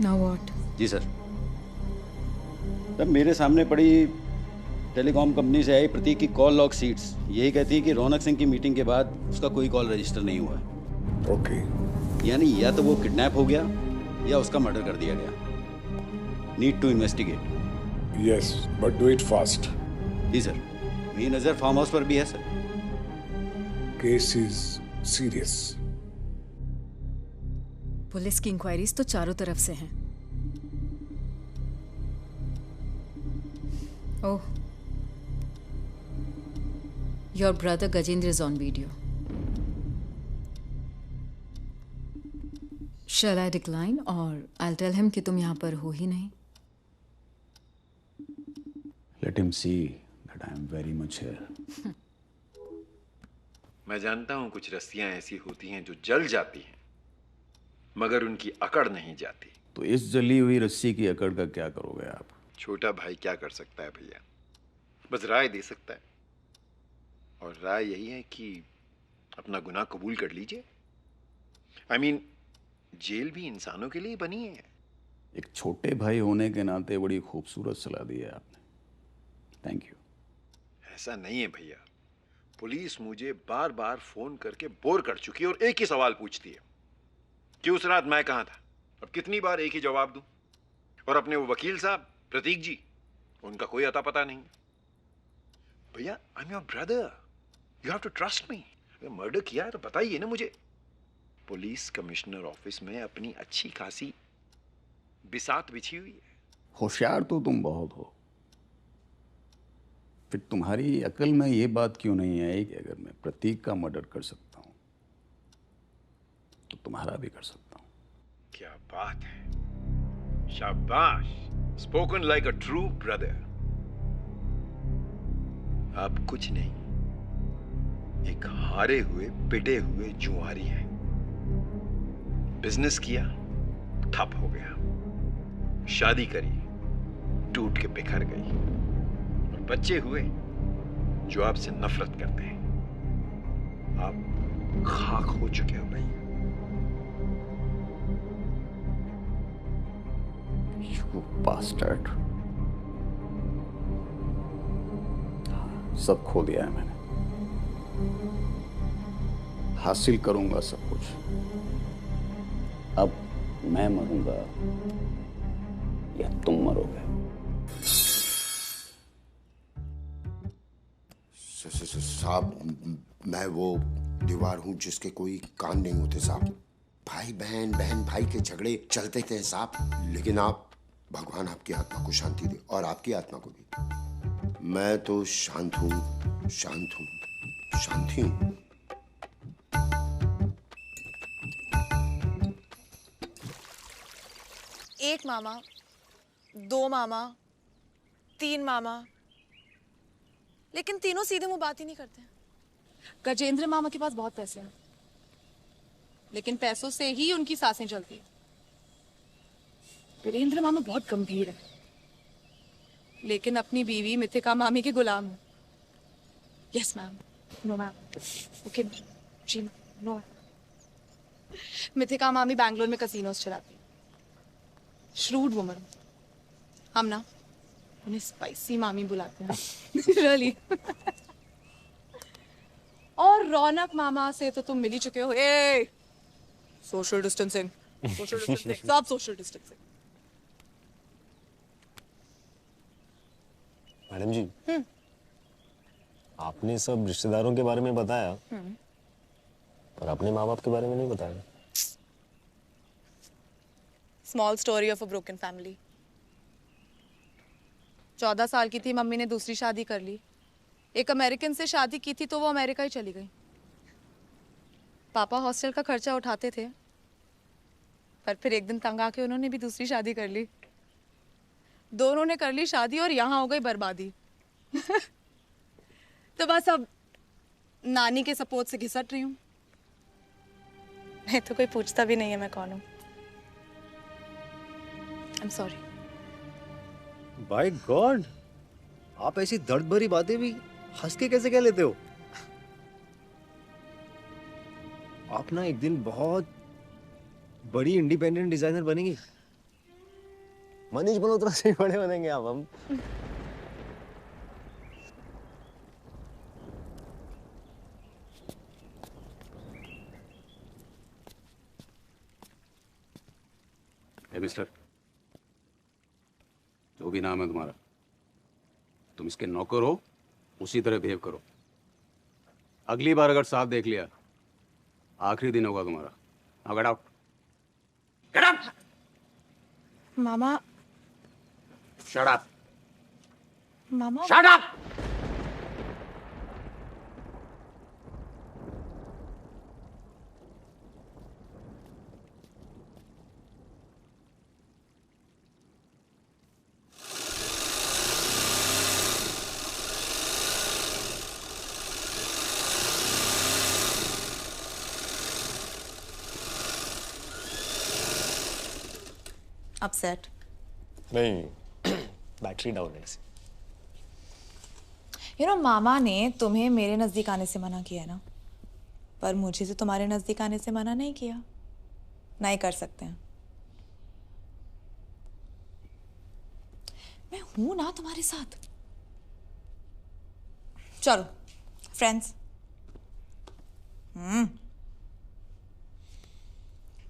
Now what? जी सर। तब मेरे सामने पड़ी टेलीकॉम कंपनी से आई प्रतीक की कॉल लॉग सीट्स यही कहती है कि रौनक सिंह की मीटिंग के बाद उसका कोई कॉल रजिस्टर नहीं हुआ है। ओके। यानी या तो वो किडनैप हो गया या उसका मर्डर कर दिया गया। Need to investigate. Yes, but do it fast. जी सर। मेरी नजर फार्म हाउस पर भी है sir. Case is serious. Police की इंक्वायरीज तो चारों तरफ से हैं। Oh, your brother Gajendra is on video. Shall I decline or I'll tell him कि तुम यहाँ पर हो ही नहीं? Let him see that I am very much here. मैं जानता हूं कुछ रस्सियां ऐसी होती हैं जो जल जाती हैं मगर उनकी अकड़ नहीं जाती। तो इस जली हुई रस्सी की अकड़ का क्या करोगे आप? छोटा भाई क्या कर सकता है भैया, बस राय दे सकता है। और राय यही है कि अपना गुनाह कबूल कर लीजिए। I mean, जेल भी इंसानों के लिए बनी है। एक छोटे भाई होने के नाते बड़ी खूबसूरत सलाह दी है आपने। Thank you. ऐसा नहीं है भैया, पुलिस मुझे बार बार फोन करके बोर कर चुकी है और एक ही सवाल पूछती है कि उस रात मैं कहां था। अब कितनी बार एक ही जवाब दूं? और अपने वो वकील साहब प्रतीक जी, उनका कोई अता पता नहीं। भैया, I am your brother, you have to trust me. अगर मर्डर किया है तो बताइए ना मुझे। पुलिस कमिश्नर ऑफिस में अपनी अच्छी खासी बिसात बिछी हुई है। होशियार तो तुम बहुत हो, फिर तुम्हारी अकल में ये बात क्यों नहीं आई कि अगर मैं प्रतीक का मर्डर कर सकता हूं तो तुम्हारा भी कर सकता हूं। क्या बात है, शाबाश, spoken like a true brother. आप कुछ नहीं, एक हारे हुए पिटे हुए जुआरी हैं। बिजनेस किया, ठप हो गया। शादी करी, टूट के बिखर गई। और बच्चे हुए जो आपसे नफरत करते हैं। आप खाक हो चुके हो भाई। You bastard। सब खो दिया है मैंने, हासिल करूंगा सब कुछ। अब मैं मरूंगा या तुम मरोगे। साहब, मैं वो दीवार हूं जिसके कोई कान नहीं होते साहब। भाई बहन, बहन भाई के झगड़े चलते थे साहब, लेकिन आप, भगवान आपकी आत्मा को शांति दे और आपकी आत्मा को भी। मैं तो शांत हूं, शांत हूं, शांति हूं। एक मामा, 2 मामा, 3 मामा, लेकिन तीनों सीधे मुंह बात ही नहीं करते। गजेंद्र मामा के पास बहुत पैसे हैं, लेकिन पैसों से ही उनकी सांसें चलती हैं। वीरेंद्र मामा बहुत गंभीर है, लेकिन अपनी बीवी मिथिका मामी के गुलाम है। Yes ma'am, no ma'am, okay जी, नो मैम। मिथिका मामी बैंगलोर में कसिनोस चलाती, श्रूड वुमन। हम ना उन्हें स्पाइसी मामी बुलाते हैं। रियली। और रौनक मामा से तो तुम मिल ही चुके हो। ए सोशल डिस्टेंसिंग, सोशल डिस्टेंसिंग, सब सोशल डिस्टेंसिंग। मैडम जी, आपने सब रिश्तेदारों के बारे में बताया, पर अपने माँ बाप के बारे में नहीं बताया। Small story of a broken family. 14 साल की थी, मम्मी ने दूसरी शादी कर ली। एक अमेरिकन से शादी की थी तो वो अमेरिका ही चली गई। पापा हॉस्टल का खर्चा उठाते थे, पर फिर एक दिन तंग आके उन्होंने भी दूसरी शादी कर ली। दोनों ने कर ली शादी और यहाँ हो गई बर्बादी। तो बस अब नानी के सपोर्ट से घिसट रही हूँ। मैं तो कोई पूछता भी नहीं है मैं कौन हूँ। I'm sorry. बाय गॉड, आप ऐसी दर्द भरी बातें भी हंस के कैसे कह लेते हो? आप ना एक दिन बहुत बड़ी इंडिपेंडेंट डिजाइनर बनेंगी। मनीष मल्होत्रा से भी बड़े बनेंगे आप। हम मिस्टर, जो भी नाम है तुम्हारा, तुम इसके नौकर हो, उसी तरह बिहेव करो। अगली बार अगर साफ देख लिया, आखिरी दिन होगा तुम्हारा। Now get out. Get out. मामा। Shut up. मामा। Shut up. अपसेट? नहीं, बैटरी डाउन है। मामा ने तुम्हें मेरे नजदीक आने से मना किया है ना, पर मुझे तो तुम्हारे नजदीक आने से मना नहीं किया। नहीं कर सकते हैं। मैं हूं ना तुम्हारे साथ। चलो फ्रेंड्स।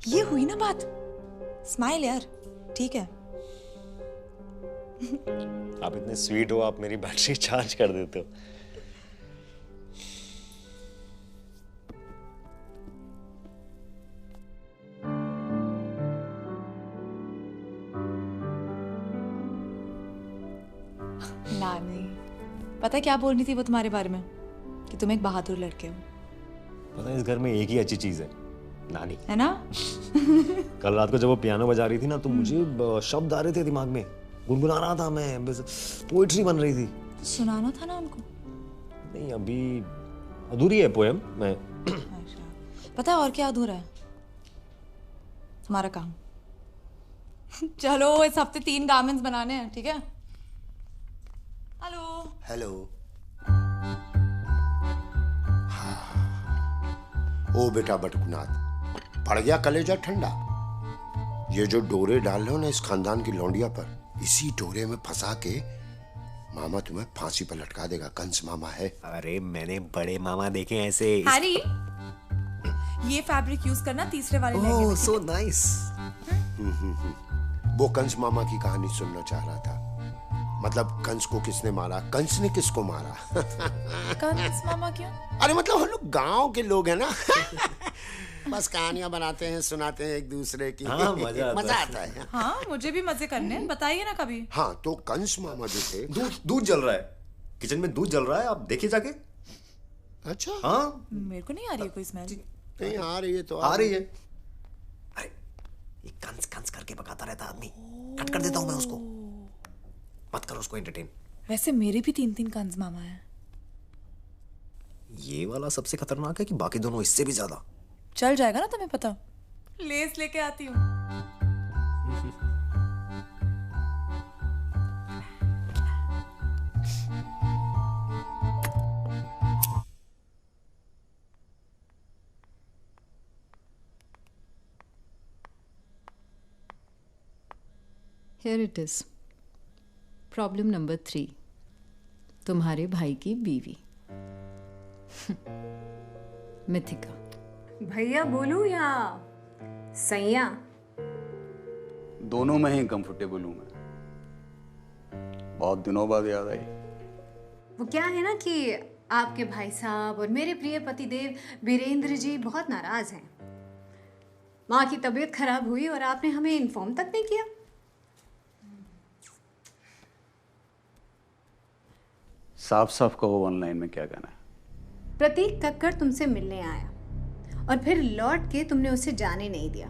ये हुई ना बात। स्माइल यार, ठीक है। आप इतने स्वीट हो, आप मेरी बैटरी चार्ज कर देते हो। नानी, पता है क्या बोल रही थी वो तुम्हारे बारे में? कि तुम एक बहादुर लड़के हो। पता है, इस घर में एक ही अच्छी चीज है, नानी। है ना? कल रात को जब वो पियानो बजा रही थी ना, तो मुझे शब्द आ रहे थे दिमाग में, गुनगुना रहा था मैं, पोएट्री बन रही थी। तो सुनाना था ना उनको। नहीं, अभी अधूरी है पोएम। मैं पता है और क्या अधूरा है? तुम्हारा काम। चलो इस हफ्ते 3 गारमेंट्स बनाने हैं, ठीक है? हेलो। हेलो। ओ बेटा बटकुनाथ, पड़ गया कलेजा ठंडा? ये जो डोरे डाल रहे हो ना इस खानदान की लौंडिया पर, इसी डोरे में फंसा के मामा तुम्हें फांसी पर लटका देगा। कंस मामा है। अरे मैंने बड़े मामा देखे ऐसे। हैरी, ये फैब्रिक यूज करना तीसरे वाले लहंगे में। So nice. वो कंस मामा की कहानी सुनना चाह रहा था। मतलब कंस को किसने मारा, कंस ने किसको मारा। कंस मामा क्यों? अरे मतलब हम लोग गांव के लोग हैं ना। बस कहानियां बनाते हैं, सुनाते हैं एक दूसरे की। हाँ, मजा आता है। हाँ, मुझे भी मजे करने हैं, बताइए ना कभी। हाँ, तो कंस मामा जो थे। दूध जल रहा है किचन में, दूध जल रहा है, आप देखिए जाके। अच्छा। हाँ, मेरे को नहीं आ रही है कोई स्मेल। नहीं आ रही है तो आ रही है। अरे ये कंस कंस करके पकाता रहता आदमी, कट कर देता हूं मैं उसको। मत करो उसको एंटरटेन। वैसे मेरे भी 3-3 कंस मामा हैं। ये वाला सबसे खतरनाक है कि बाकी दोनों इससे भी ज्यादा। चल जाएगा ना तुम्हें पता। लेस लेके आती हूँ। Here it is. Problem number 3, तुम्हारे भाई की बीवी मिथिका। भैया बोलूं या सैया? दोनों में ही कंफर्टेबल हूं मैं। बहुत दिनों बाद याद आई। वो क्या है ना कि आपके भाई साहब और मेरे प्रिय पतिदेव वीरेंद्र जी बहुत नाराज हैं। माँ की तबीयत खराब हुई और आपने हमें इन्फॉर्म तक नहीं किया। साफ साफ कहो, ऑनलाइन में क्या कहना है? प्रतीक कक्कड़ तुमसे मिलने आया और फिर लौट के तुमने उसे जाने नहीं दिया।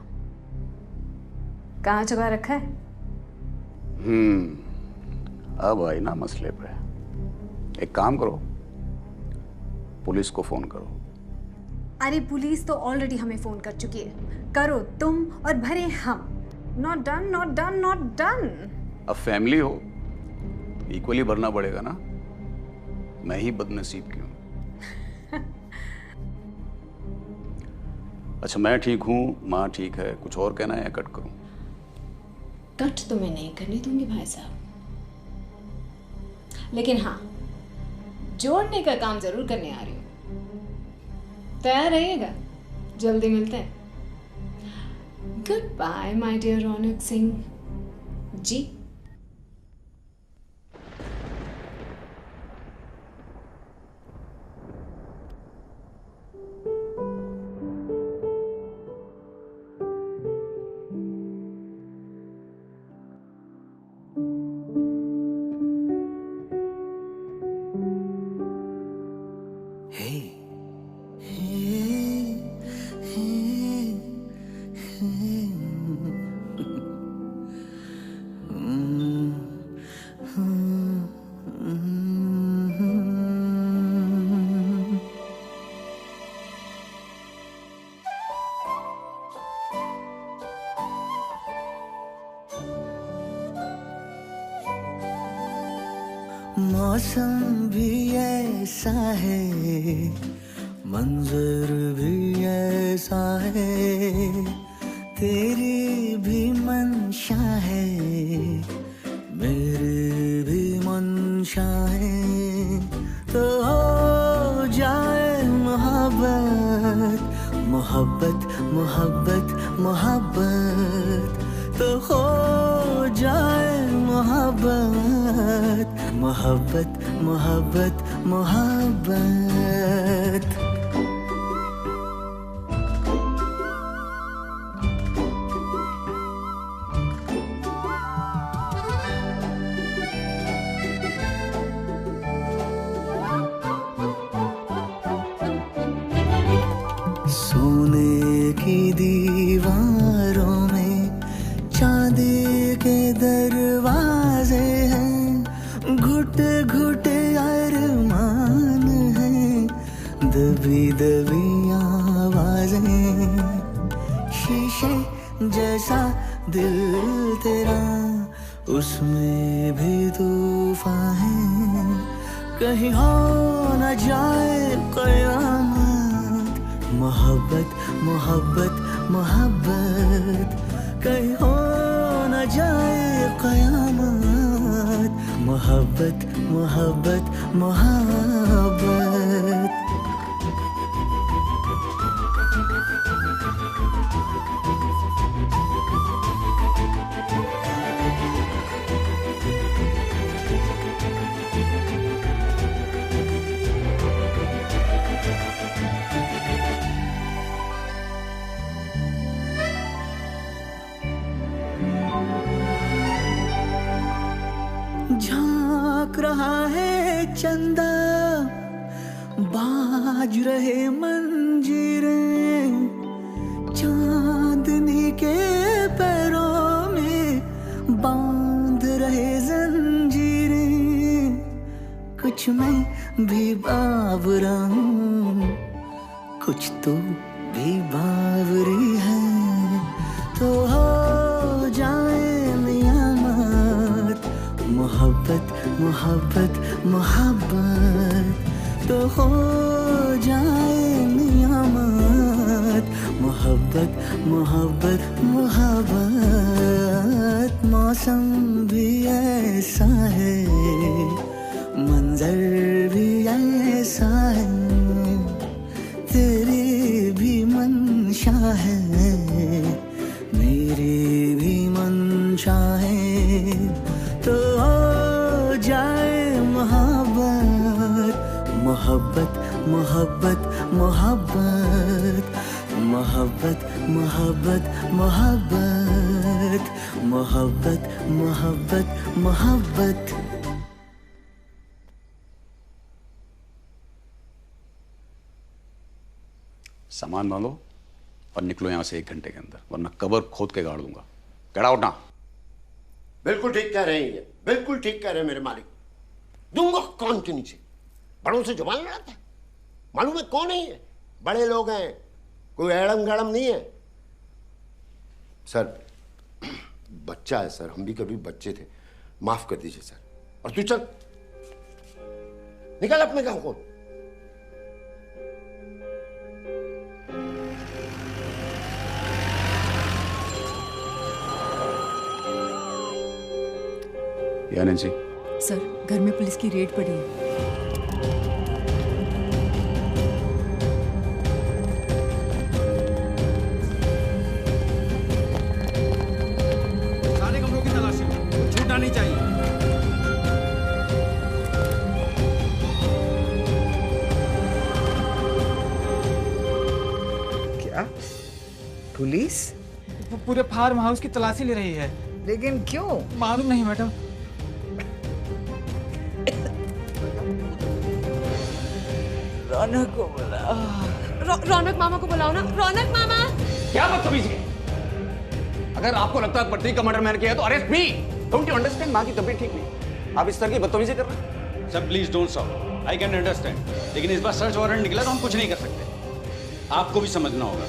कहाँ छुपा रखा है? अब आई ना मसले पे। एक काम करो, पुलिस को फोन करो। अरे पुलिस तो ऑलरेडी हमें फोन कर चुकी है। करो तुम और भरे हम। Not done, not done, not done. अब फैमिली हो, इक्वली भरना पड़ेगा ना। मैं ही बदनसीब क्यों? अच्छा, मैं ठीक हूँ, माँ ठीक है। कुछ और कहना है या कट करूँ? कट तो मैं नहीं करने दूंगी भाई साहब, लेकिन हाँ, जोड़ने का काम जरूर करने आ रही हूँ। तैयार रहिएगा, जल्दी मिलते हैं। गुड बाय माय डियर रौनक सिंह जी। मौसम भी ऐसा है, मंजर भी ऐसा है, तेरी भी मंशा है, मेरी भी मंशा है, तो हो जाए मोहब्बत, मोहब्बत, मोहब्बत, मोहब्बत, तो हो जाए मोहब्बत, मोहब्बत, मोहब्बत, मोहब्बत। सोने की दीवारों में चांदी के दरवाजे हैं, घुट घुट अरमान हैं, दबी दबी आवाजें, शीशे जैसा दिल तेरा, उसमें भी तूफान है, कहीं हो न जाए कयामत, मोहब्बत, मोहब्बत, मोहब्बत, कहीं हो न जाए कयामत, मोहब्बत, मोहब्बत, मोहब्बत। झांक रहा है चंदा, बाज रहे मंजीरें, चांदनी के पैरों में बांध रहे जंजीरें, कुछ मैं भी बावरा हूँ, कुछ तो भी बावरी है, तो हो जाए नियामत, मोहब्बत, मोहब्बत, मोहब्बत, तो हो जाए नियामत, मोहब्बत। मोहब्बत मोहब्बत मोहब्बत मौसम भी ऐसा है, मंजर भी ऐसा है, तेरी भी मंशा है, मेरी भी मंशा है, तो हो जाए मोहब्बत मोहब्बत मोहब्बत मोहब्बत मोहब्बत मोहब्बत मोहब्बत मोहब्बत मोहब्बत मोहब्बत। सामान बांधो और निकलो यहां से 1 घंटे के अंदर, वरना कबर खोद के गाड़ दूंगा। गेट आउट ना। बिल्कुल ठीक कह रहे हैं, बिल्कुल ठीक कह रहे हैं मेरे मालिक। दूंगा कान के नीचे। बड़ों से जुबान लड़ाता है, मालूम है कौन है ये? बड़े लोग हैं, कोई एड़म गड़म नहीं है। सर बच्चा है सर, हम भी कभी बच्चे थे, माफ कर दीजिए सर। और तू चल निकल अपने गांव को। या नैन्सी? सर घर में पुलिस की रेड पड़ी है। सारे कमरों की तलाशी छूटना नहीं चाहिए। क्या पुलिस पूरे फार्म हाउस की तलाशी ले रही है। लेकिन क्यों? मालूम नहीं मैडम। रौनक को बुलाओ। रौनक मामा को बुलाओ ना। रौनक मामा। क्या बदतमीजी है? अगर आपको लगता है प्रतीक का मर्डर मैंने किया तो arrest me. Don't you understand? माँ की तबीयत ठीक नहीं, आप इस तरह की बदतमीजी कर रहे हैं। Sir please don't stop, I can understand, लेकिन इस बार सर्च वारंट निकला तो हम कुछ नहीं कर सकते। आपको भी समझना होगा,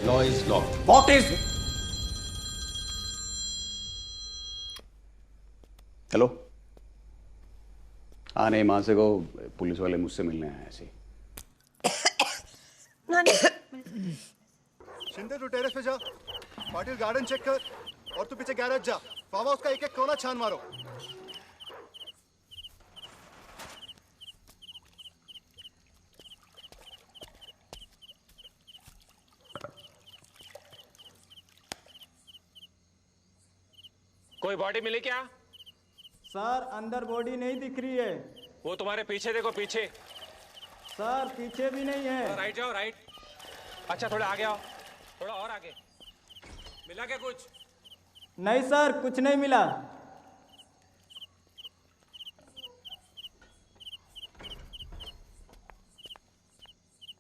law is law. What is? Hello. हाँ नहीं, माँ से को पुलिस वाले मुझसे मिलने आए ऐसे। शिंदे तू टेरेस पे जा, पाटिल गार्डन चेक कर, और तू पीछे गैरेज जा, फार्म हाउस का एक-एक कोना छान मारो। कोई बॉडी मिली क्या? सर अंदर बॉडी नहीं दिख रही है। वो तुम्हारे पीछे देखो, पीछे। सर पीछे भी नहीं है। राइट जाओ, राइट। अच्छा थोड़ा आगे आओ, थोड़ा और आगे। मिला क्या कुछ? नहीं सर, कुछ नहीं मिला।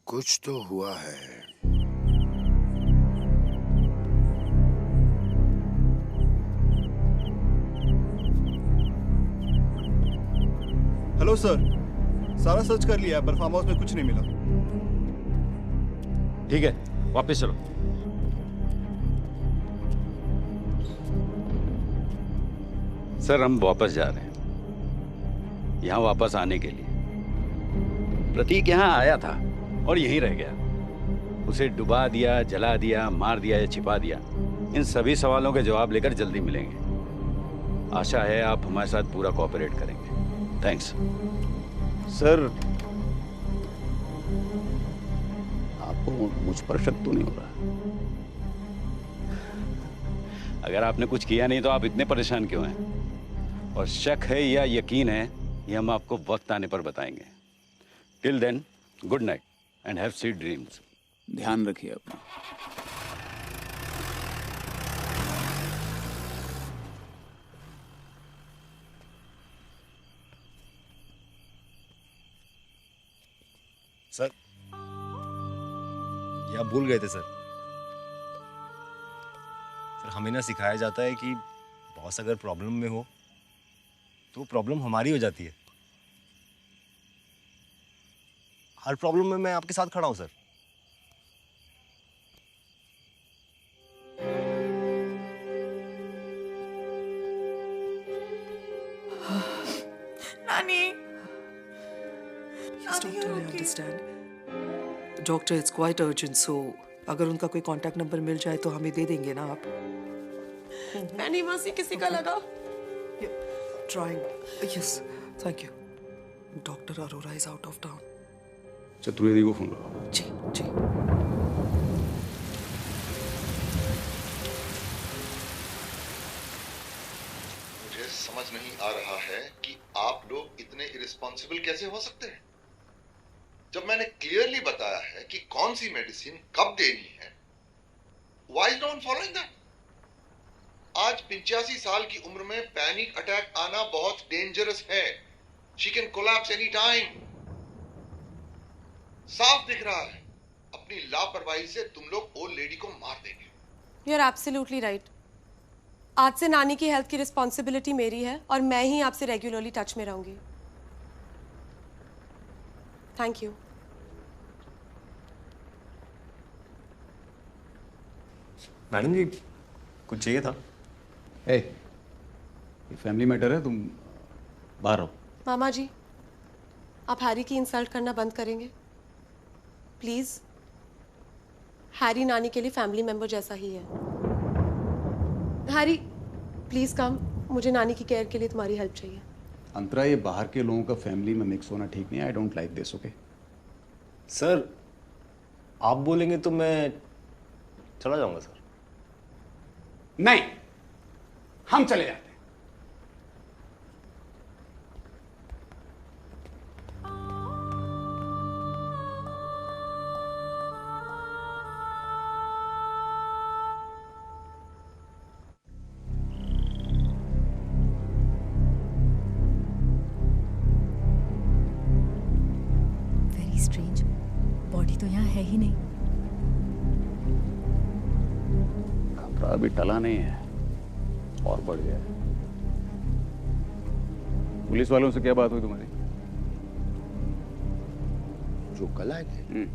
कुछ तो हुआ है। हेलो सर, सारा सर्च कर लिया है पर फार्म हाउस में कुछ नहीं मिला। ठीक है, वापस चलो। सर हम वापस जा रहे हैं, यहाँ वापस आने के लिए। प्रतीक यहाँ आया था और यहीं रह गया। उसे डुबा दिया, जला दिया, मार दिया या छिपा दिया, इन सभी सवालों के जवाब लेकर जल्दी मिलेंगे। आशा है आप हमारे साथ पूरा कोऑपरेट करेंगे। Thanks sir. आपको मुझ पर शक तो नहीं हो रहा? अगर आपने कुछ किया नहीं तो आप इतने परेशान क्यों हैं? और शक है या यकीन है, ये हम आपको वक्त आने पर बताएंगे। Till then, good night and have sweet dreams. ध्यान रखिए अपना। सर ये आप भूल गए थे सर। सर हमें ना सिखाया जाता है कि बॉस अगर प्रॉब्लम में हो तो प्रॉब्लम हमारी हो जाती है। हर प्रॉब्लम में मैं आपके साथ खड़ा हूं सर। नानी, Yes, doctor, I understand. Doctor, it's quite urgent, so अगर उनका कोई कांटेक्ट नंबर मिल जाए तो हमें दे देंगे ना आप? मैंने मासी किसी का लगा। Trying. Yes, thank you. Doctor Arora is out of town. Chaturvedi को फोन लगाओ। जी जी। मुझे समझ नहीं आ रहा है कि आप लोग इतने इरिस्पॉन्सिबल कैसे हो सकते हैं, जब मैंने क्लियरली बताया है कि कौन सी मेडिसिन कब देनी है। Why don't following that? आज 85 साल की उम्र में पैनिक अटैक आना बहुत डेंजरस है। She can collapse any time. साफ दिख रहा है अपनी लापरवाही से तुम लोग ओल्ड लेडी को मार देंगे। You are absolutely right. आज से नानी की हेल्थ की रिस्पॉन्सिबिलिटी मेरी है और मैं ही आपसे रेगुलरली टच में रहूंगी। Thank you. मैडम जी कुछ चाहिए था? ए, ये फैमिली मैटर है, तुम बाहर रहो। मामा जी, आप हैरी की इंसल्ट करना बंद करेंगे प्लीज? हैरी नानी के लिए फैमिली मेंबर जैसा ही है। हैरी प्लीज कम, मुझे नानी की केयर के लिए तुम्हारी हेल्प चाहिए। अंतरा, ये बाहर के लोगों का फैमिली में मिक्स होना ठीक नहीं है। I don't like this. Okay sir, आप बोलेंगे तो मैं चला जाऊंगा सर। नहीं, हम चले जाते हैं। वेरी स्ट्रेंज, बॉडी तो यहाँ है ही नहीं। खतरा अभी टला नहीं है और बढ़ गया है। पुलिस वालों से क्या बात हुई तुम्हारी? जो कल आए थे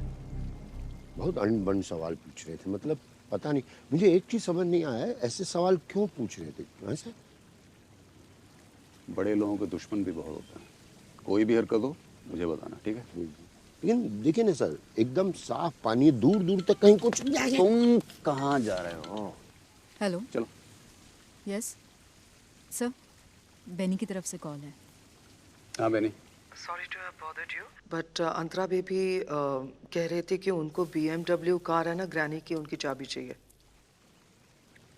बहुत अनबन सवाल पूछ रहे थे। मतलब पता नहीं, मुझे एक चीज समझ नहीं आया, ऐसे सवाल क्यों पूछ रहे थे ऐसे? बड़े लोगों के दुश्मन भी बहुत होते हैं। कोई भी हरकत हो मुझे बताना, ठीक है? लेकिन देखिए ना सर, एकदम साफ पानी, दूर दूर तक कहीं कुछ नहीं। तुम कहाँ जा रहे हो? हेलो। चलो। यस सर, बेनी की तरफ से कॉल है। हाँ Benny. Sorry to have bothered you, but Antara baby कह रहे थे कि उनको BMW कार है ना ग्रैनी की, उनकी चाबी चाहिए।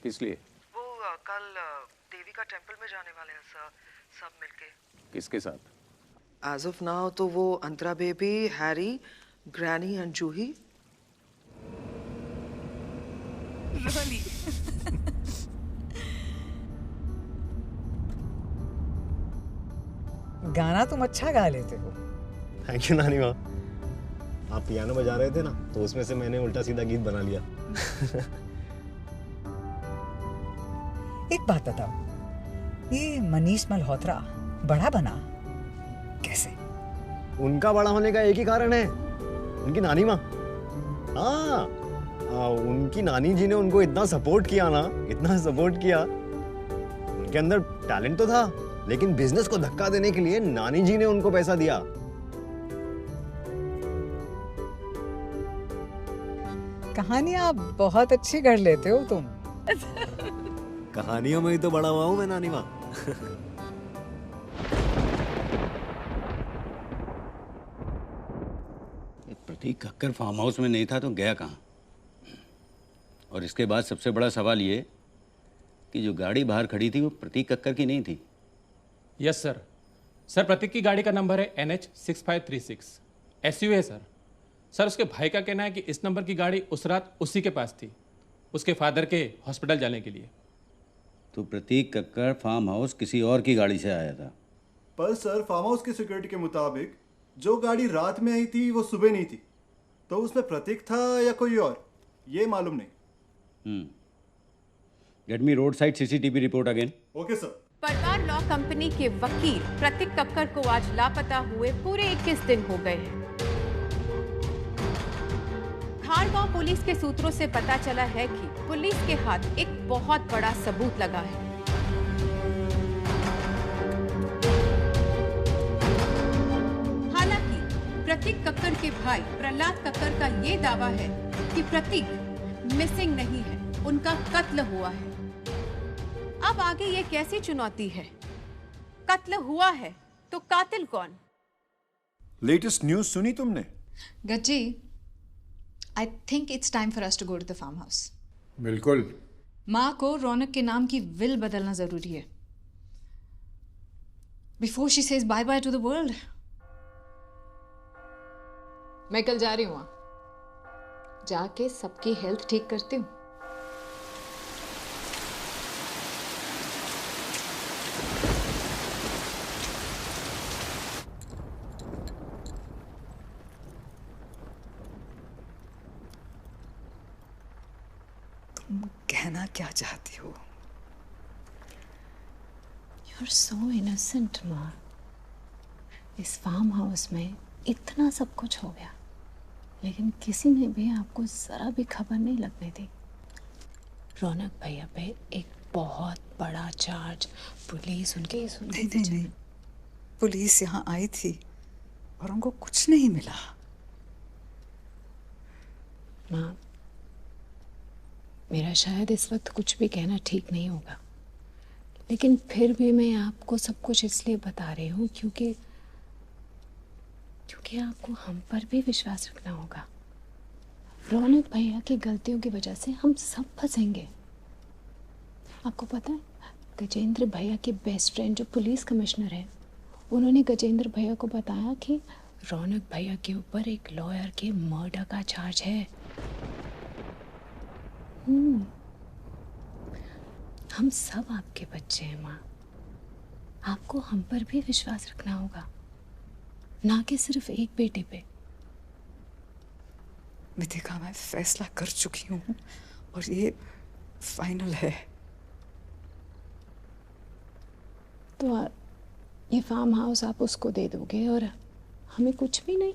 किस लिए? वो कल देवी का टेंपल में जाने वाले हैं सर, सब मिलके। किसके साथ? एज ऑफ नाउ तो वो Antara baby, Harry, granny and Juhi. Really? गाना तुम अच्छा गा लेते हो। थैंक यू नानी माँ। आप पियानो बजा रहे थे ना, तो उसमें से मैंने उल्टा सीधा गीत बना लिया। एक बात बताओ, ये मनीष मल्होत्रा बड़ा बना कैसे? उनका बड़ा होने का एक ही कारण है, उनकी नानी माँ। हाँ, उनकी नानी जी ने उनको इतना सपोर्ट किया ना, इतना सपोर्ट किया। उनके अंदर टैलेंट तो था, लेकिन बिजनेस को धक्का देने के लिए नानी जी ने उनको पैसा दिया। कहानियां बहुत अच्छी कर लेते हो तुम। कहानियों में ही तो बड़ा हुआ हूं मैं नानी माँ। प्रतीक कक्कर फार्म हाउस में नहीं था तो गया कहाँ? और इसके बाद सबसे बड़ा सवाल ये कि जो गाड़ी बाहर खड़ी थी वो प्रतीक कक्कर की नहीं थी। Yes sir. सर, प्रतीक की गाड़ी का नंबर है NH6536 SU है सर। सर, उसके भाई का कहना है कि इस नंबर की गाड़ी उस रात उसी के पास थी, उसके फादर के हॉस्पिटल जाने के लिए। तो प्रतीक कक्कर फार्म हाउस किसी और की गाड़ी से आया था। पर सर, फार्म हाउस की सिक्योरिटी के मुताबिक जो गाड़ी रात में आई थी वो सुबह नहीं थी, तो उसमें प्रतीक था या कोई और, ये मालूम नहीं। Get me road side CCTV report again. Okay sir. परवार लॉ कंपनी के वकील प्रतीक कक्कर को आज लापता हुए पूरे 21 दिन हो गए हैं। खारगांव पुलिस के सूत्रों से पता चला है कि पुलिस के हाथ एक बहुत बड़ा सबूत लगा है। हालांकि प्रतीक कक्कर के भाई प्रहलाद कक्कर का ये दावा है कि प्रतीक मिसिंग नहीं है, उनका कत्ल हुआ है। अब आगे ये कैसी चुनौती है? कत्ल हुआ है तो कातिल कौन? लेटेस्ट न्यूज सुनी तुमने? Gajji, I think it's time for us to go to the farm house. बिल्कुल। माँ को रौनक के नाम की विल बदलना जरूरी है before she says bye bye to the world. मैं कल जा रही हूँ वहां, जाके सबकी हेल्थ ठीक करती हूँ। कहना क्या चाहती हो? You're so innocent, माँ। इस फार्म हाउस में इतना सब कुछ हो गया, लेकिन किसी ने भी आपको जरा भी खबर नहीं लगने दी। रौनक भैया पे एक बहुत बड़ा चार्ज, पुलिस उनके नहीं, पुलिस यहाँ आई थी और उनको कुछ नहीं मिला। माँ, मेरा शायद इस वक्त कुछ भी कहना ठीक नहीं होगा, लेकिन फिर भी मैं आपको सब कुछ इसलिए बता रही हूँ क्योंकि आपको हम पर भी विश्वास रखना होगा। रौनक भैया की गलतियों की वजह से हम सब फंसेंगे। आपको पता है, गजेंद्र भैया के बेस्ट फ्रेंड जो पुलिस कमिश्नर है, उन्होंने गजेंद्र भैया को बताया कि रौनक भैया के ऊपर एक लॉयर के मर्डर का चार्ज है। हम सब आपके बच्चे हैं माँ, आपको हम पर भी विश्वास रखना होगा, ना कि सिर्फ एक बेटे पे। मिथिका, मैं फैसला कर चुकी हूँ और ये फाइनल है। तो ये फार्म हाउस आप उसको दे दोगे और हमें कुछ भी नहीं?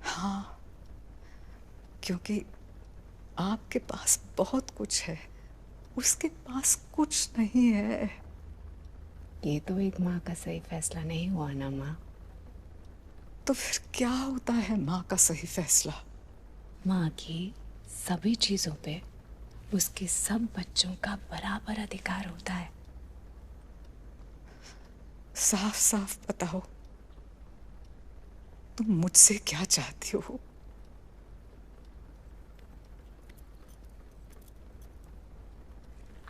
हाँ, क्योंकि आपके पास बहुत कुछ है, उसके पास कुछ नहीं है। ये तो एक माँ का सही फैसला नहीं हुआ ना माँ। तो फिर क्या होता है माँ का सही फैसला? माँ की सभी चीजों पे उसके सब बच्चों का बराबर अधिकार होता है। साफ साफ बताओ, तुम मुझसे क्या चाहती हो?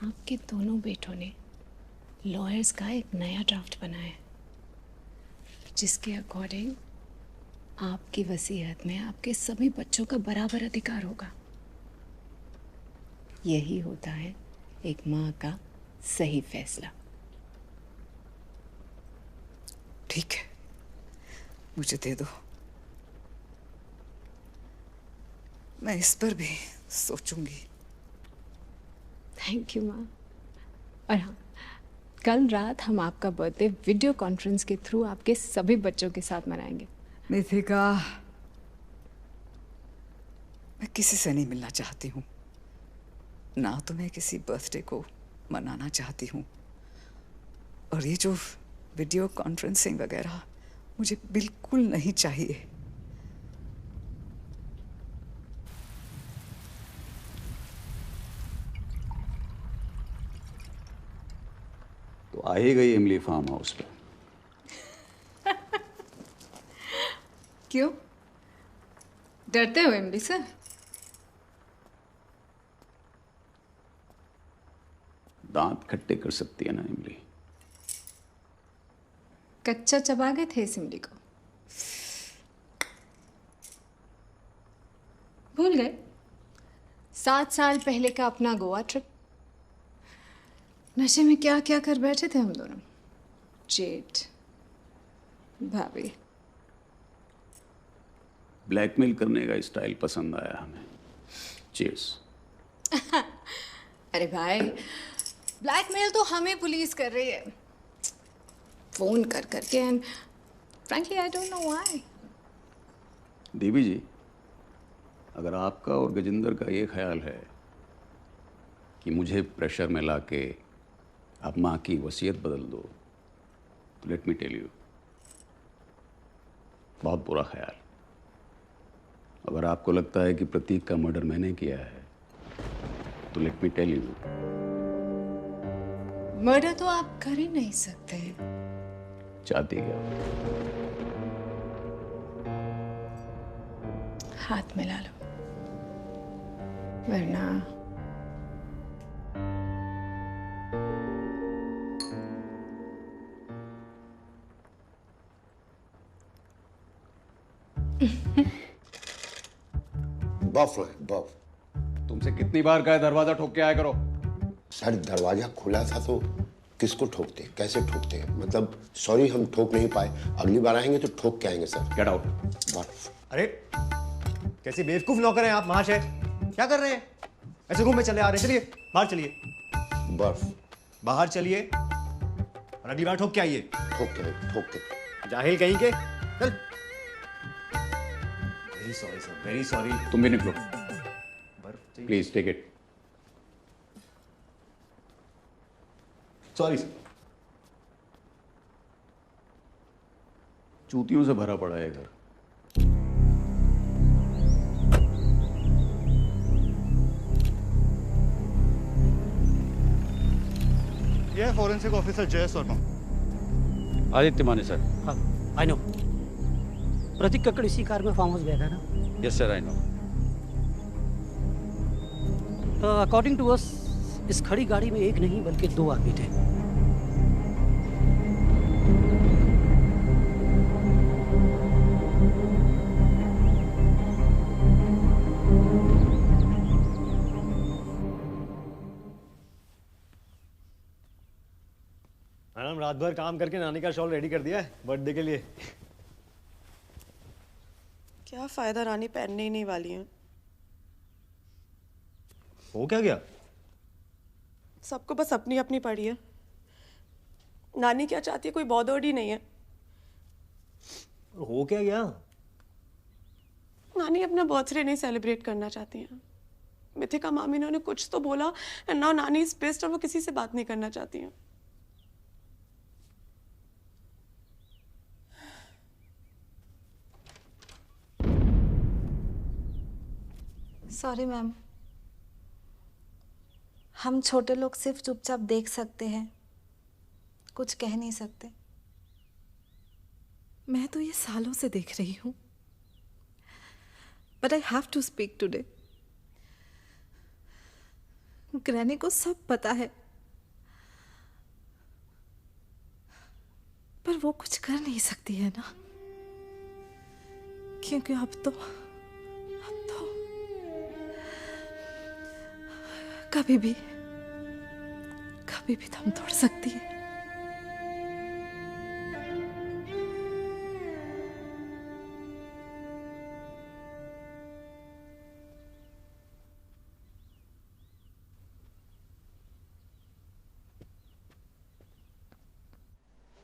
आपके दोनों बेटों ने लॉयर्स का एक नया ड्राफ्ट बनाया है, जिसके अकॉर्डिंग आपकी वसीयत में आपके सभी बच्चों का बराबर अधिकार होगा। यही होता है एक माँ का सही फैसला। ठीक है, मुझे दे दो, मैं इस पर भी सोचूंगी। थैंक यू माँ। और हाँ, कल रात हम आपका बर्थडे वीडियो कॉन्फ्रेंस के थ्रू आपके सभी बच्चों के साथ मनाएंगे। मिथिका, मैं किसी से नहीं मिलना चाहती हूँ, ना तो मैं किसी बर्थडे को मनाना चाहती हूँ, और ये जो वीडियो कॉन्फ्रेंसिंग वगैरह मुझे बिल्कुल नहीं चाहिए। तो आ ही गई इमली फार्म हाउस पे। क्यों डरते हो इमली से? दांत खट्टे कर सकती है ना इमली। कच्चा चबा गए थे इस इमली को, भूल गए 7 साल पहले का अपना गोवा ट्रिप। नशे में क्या क्या कर बैठे थे हम दोनों, जेठ भाभी। ब्लैकमेल करने का स्टाइल पसंद आया हमें। चीयर्स। अरे भाई, ब्लैकमेल तो हमें पुलिस कर रही है, फोन कर करके, and frankly I don't know why. Devi ji, अगर आपका और गजेंद्र का ये ख्याल है कि मुझे प्रेशर में लाके आप माँ की वसीयत बदल दो, तो लेट मी टेल यू, बहुत बुरा ख्याल। अगर आपको लगता है कि प्रतीक का मर्डर मैंने किया है तो let me tell you, murder तो आप कर ही नहीं सकते। चाहती क्या? हाथ मिला लो, वरना बफ है बफ। तुमसे कितनी बार कहा दरवाजा ठोक के आया करो। सर दरवाजा खुला था तो किसको ठोकते, कैसे ठोकते हैं? मतलब सॉरी हम ठोक नहीं पाए, अगली बार आएंगे तो ठोक के आएंगे सर। Get out. अरे कैसी बेवकूफ नौकर हैं आप महाशय, क्या कर रहे हैं? ऐसे घूम में चले आ रहे हैं, चलिए बाहर चलिए। बर्फ। बाहर चलिए और अगली बार ठोक के आइए। ठोक के जाहिल कहीं के। चल। Very sorry sir, very sorry. तुम भी निकलो please, take it. Sorry sir. चूतियों से भरा पड़ा है घर। ये है फॉरेंसिक ऑफिसर जय शर्मा। आदित्य माने सर। हाँ, आई नो। प्रतीक कक्कड़ इसी कार में फार्म हाउस गया था ना? Yes sir, I know. According to us इस खड़ी गाड़ी में एक नहीं बल्कि 2 आदमी थे। मैडम रात भर काम करके नानी का शॉल रेडी कर दिया है बर्थडे के लिए। क्या फायदा, रानी पहनने ही नहीं वाली है। हो क्या गया? सबको बस अपनी अपनी पड़ी है। नानी क्या चाहती है कोई बॉदर्ड ही नहीं है। हो क्या गया? नानी अपना बर्थडे नहीं सेलिब्रेट करना चाहती हैं। मिथिका मामी ने उन्हें कुछ तो बोला एंड नाउ नानी इज पिस्ड और वो किसी से बात नहीं करना चाहती हैं। सॉरी मैम, हम छोटे लोग सिर्फ चुपचाप देख सकते हैं, कुछ कह नहीं सकते। मैं तो ये सालों से देख रही हूँ, but I have to speak today. Granny को सब पता है, पर वो कुछ कर नहीं सकती है ना, क्योंकि अब तो कभी भी दम तोड़ सकती है।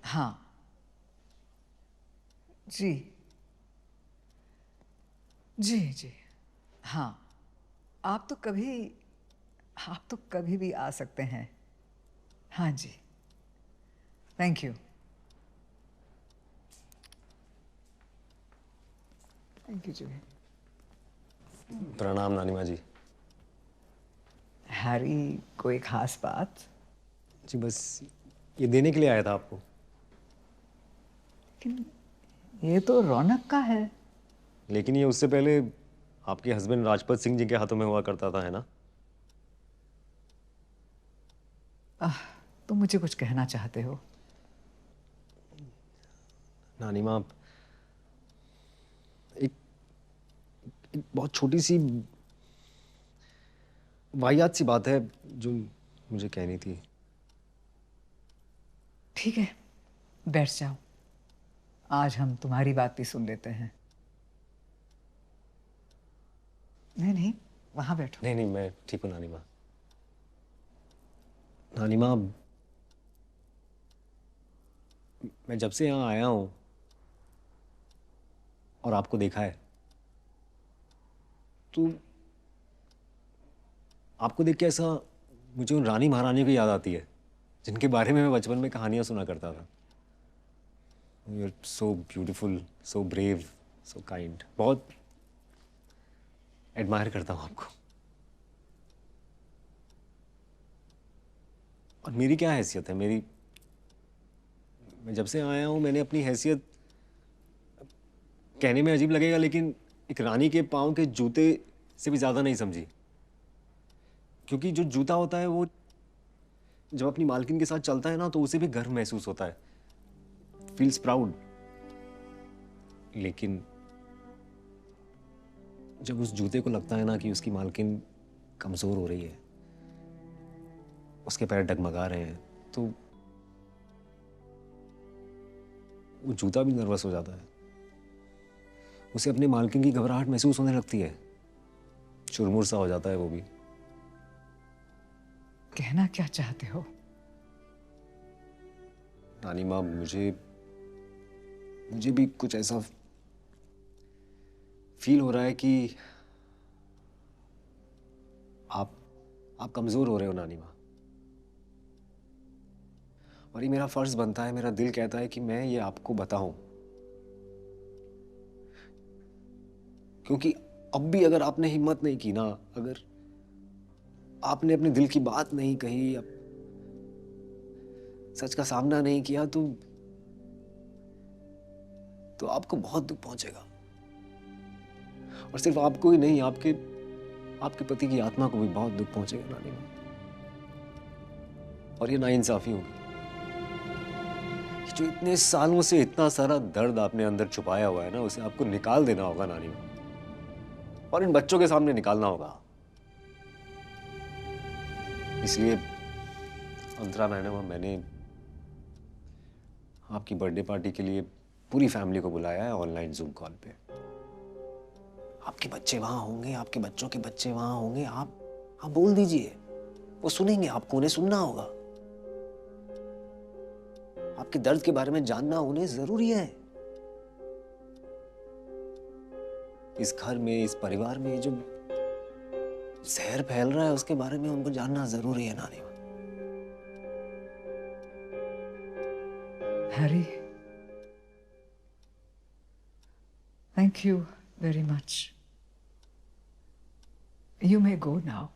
हाँ जी जी जी, हाँ आप तो कभी भी आ सकते हैं। हाँ जी, थैंक यू। थैंक यू जी। प्रणाम नानी माँ जी। हैरी, कोई खास बात? जी बस ये देने के लिए आया था आपको। लेकिन ये तो रौनक का है। लेकिन ये उससे पहले आपके हस्बैंड राजपत सिंह जी के हाथों में हुआ करता था, है ना? तुम मुझे कुछ कहना चाहते हो? नानी माँ, एक बहुत छोटी सी वाहियात सी बात है जो मुझे कहनी थी। ठीक है, बैठ जाओ। आज हम तुम्हारी बात भी सुन लेते हैं। नहीं, वहां बैठो। नहीं, मैं ठीक हूँ नानी माँ। नानी माँ, मैं जब से यहाँ आया हूँ और आपको देखा है तो आपको देख के ऐसा मुझे उन रानी महारानी की याद आती है जिनके बारे में मैं बचपन में कहानियां सुना करता था। You are so beautiful, so brave, so kind. बहुत एडमायर करता हूं आपको। और मेरी क्या हैसियत है? मैं जब से आया हूं मैंने अपनी हैसियत, कहने में अजीब लगेगा लेकिन एक रानी के पाँव के जूते से भी ज्यादा नहीं समझी। क्योंकि जो जूता होता है वो जब अपनी मालकिन के साथ चलता है ना तो उसे भी गर्व महसूस होता है, फील्स प्राउड। लेकिन जब उस जूते को लगता है ना कि उसकी मालकिन कमजोर हो रही है, उसके पैर डगमगा रहे हैं, तो वो जूता भी नर्वस हो जाता है। उसे अपने मालकिन की घबराहट महसूस होने लगती है, चुरमुर सा हो जाता है वो भी। कहना क्या चाहते हो? नानी माँ, मुझे भी कुछ ऐसा फील हो रहा है कि आप कमजोर हो रहे हो नानी माँ। और ये मेरा फर्ज बनता है, मेरा दिल कहता है कि मैं ये आपको बताऊं। क्योंकि अब भी अगर आपने हिम्मत नहीं की ना, अगर आपने अपने दिल की बात नहीं कही, अब सच का सामना नहीं किया, तो आपको बहुत दुख पहुंचेगा। और सिर्फ आपको ही नहीं, आपके पति की आत्मा को भी बहुत दुख पहुंचेगा नानी माँ। और ये नाइंसाफी होगी। जो इतने सालों से इतना सारा दर्द आपने अंदर छुपाया हुआ है ना, उसे आपको निकाल देना होगा नानी माँ, और इन बच्चों के सामने निकालना होगा। इसलिए अंतरा मैडम और मैंने आपकी बर्थडे पार्टी के लिए पूरी फैमिली को बुलाया है ऑनलाइन जूम कॉल पे। आपके बच्चे वहां होंगे, आपके बच्चों के बच्चे वहां होंगे। आप बोल दीजिए, वो सुनेंगे, आपको उन्हें सुनना होगा। आपके दर्द के बारे में जानना उन्हें जरूरी है। इस घर में, इस परिवार में जो जहर फैल रहा है उसके बारे में उनको जानना जरूरी है नानी माँ। Harry, thank you very much. You may go now.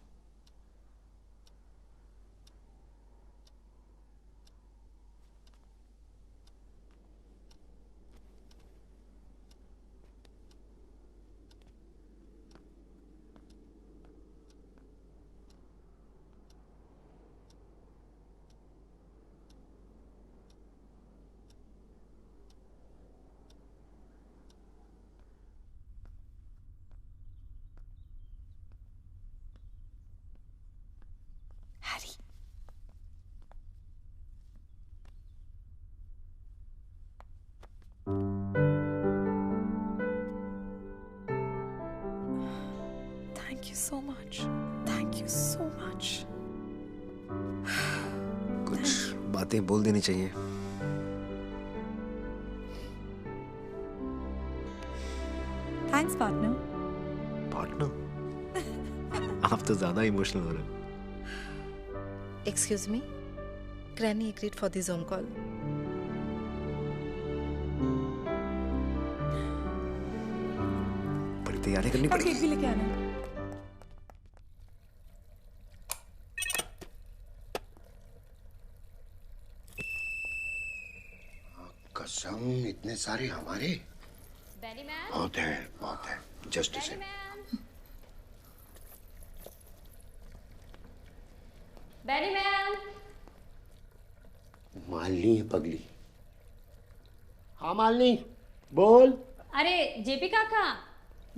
Thank you so much. Thank you so much. कुछ बातें बोल देनी चाहिए। Thanks, partner. पार्टनर? आप तो ज्यादा इमोशनल हो रहे हो। Excuse me. Granny agreed for the Zoom call. बड़ी तैयारी करनी और पड़ेगी। केक भी लेके आना। कसम, इतने सारे हमारे? बहुत है, बहुत है। जस्ट से मालनी है पगली। हाँ मालनी, बोल। अरे जेपी काका,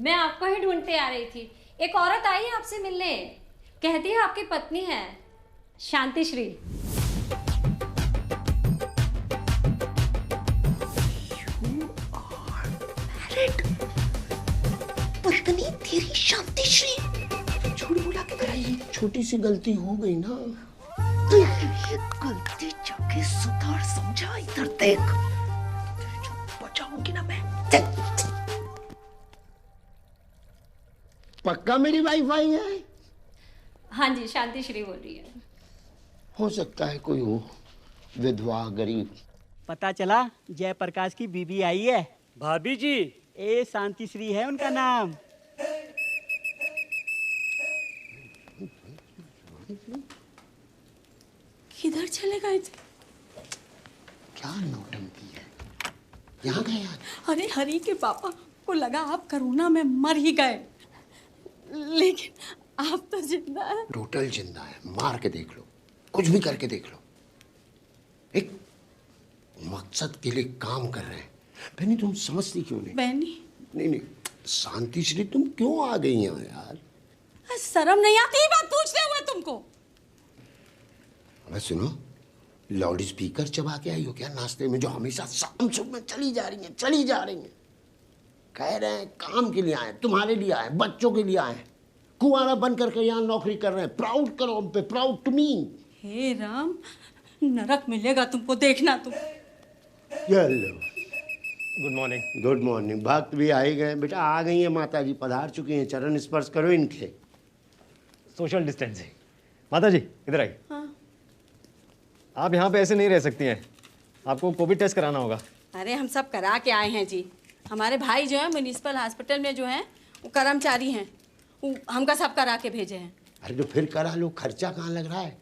मैं आपको ही ढूंढते आ रही थी। एक औरत आई है आपसे मिलने, कहती है आपकी पत्नी है शांति श्री। पत्नी तेरी शांति श्री? झूठ बोला के कराई, छोटी सी गलती हो गई ना। ये गलती जाके सुधार, समझा? इधर देख, बचाऊंगी ना मैं। पक्का मेरी वाईफाई है? हाँ जी, शांति श्री बोल रही है। हो सकता है कोई हो, विधवा, गरीब। पता चला जयप्रकाश की बीबी आई है। भाभी जी, ए शांति श्री है उनका नाम। किधर चले गए थे? क्या नौटंकी है, यहाँ गए आज? अरे हरी के पापा को लगा आप कोरोना में मर ही गए, लेकिन आप तो जिंदा है। टोटल जिंदा है, मार के देख लो, कुछ भी करके देख लो। एक मकसद के लिए काम कर रहे हैं। बहनी तुम समझती क्यों नहीं? बहनी? नहीं, शांति श्री तुम क्यों आ गई यहाँ यार? शर्म नहीं आती ही बात पूछते हुए तुमको? अबे सुनो, लाउड स्पीकर चबा के आई हो क्या नाश्ते में, जो हमेशा शाम सुबह चली जा रही हैं। कह रहे हैं काम के लिए आए, तुम्हारे लिए आए, बच्चों के लिए आए, कुंवारा बन करके यहाँ नौकरी कर रहे हैं। प्राउड करो हम पे, प्राउड टू मी। हे राम, नरक मिलेगा तुमको, देखना तुम। चलो गुड मॉर्निंग। Good morning. भक्त भी आ ही गए। बेटा आ गई हैं माता जी, पधार चुकी हैं, चरण स्पर्श करो इनके। Social distancing. माता जी इधर आइए। हाँ। आप यहाँ पे ऐसे नहीं रह सकती हैं, आपको कोविड टेस्ट कराना होगा। अरे हम सब करा के आए हैं जी। हमारे भाई जो है म्युनिसिपल हॉस्पिटल में जो है वो कर्मचारी हैं, वो हमका सब करा के भेजे हैं। अरे तो फिर करा लो, खर्चा कहाँ लग रहा है?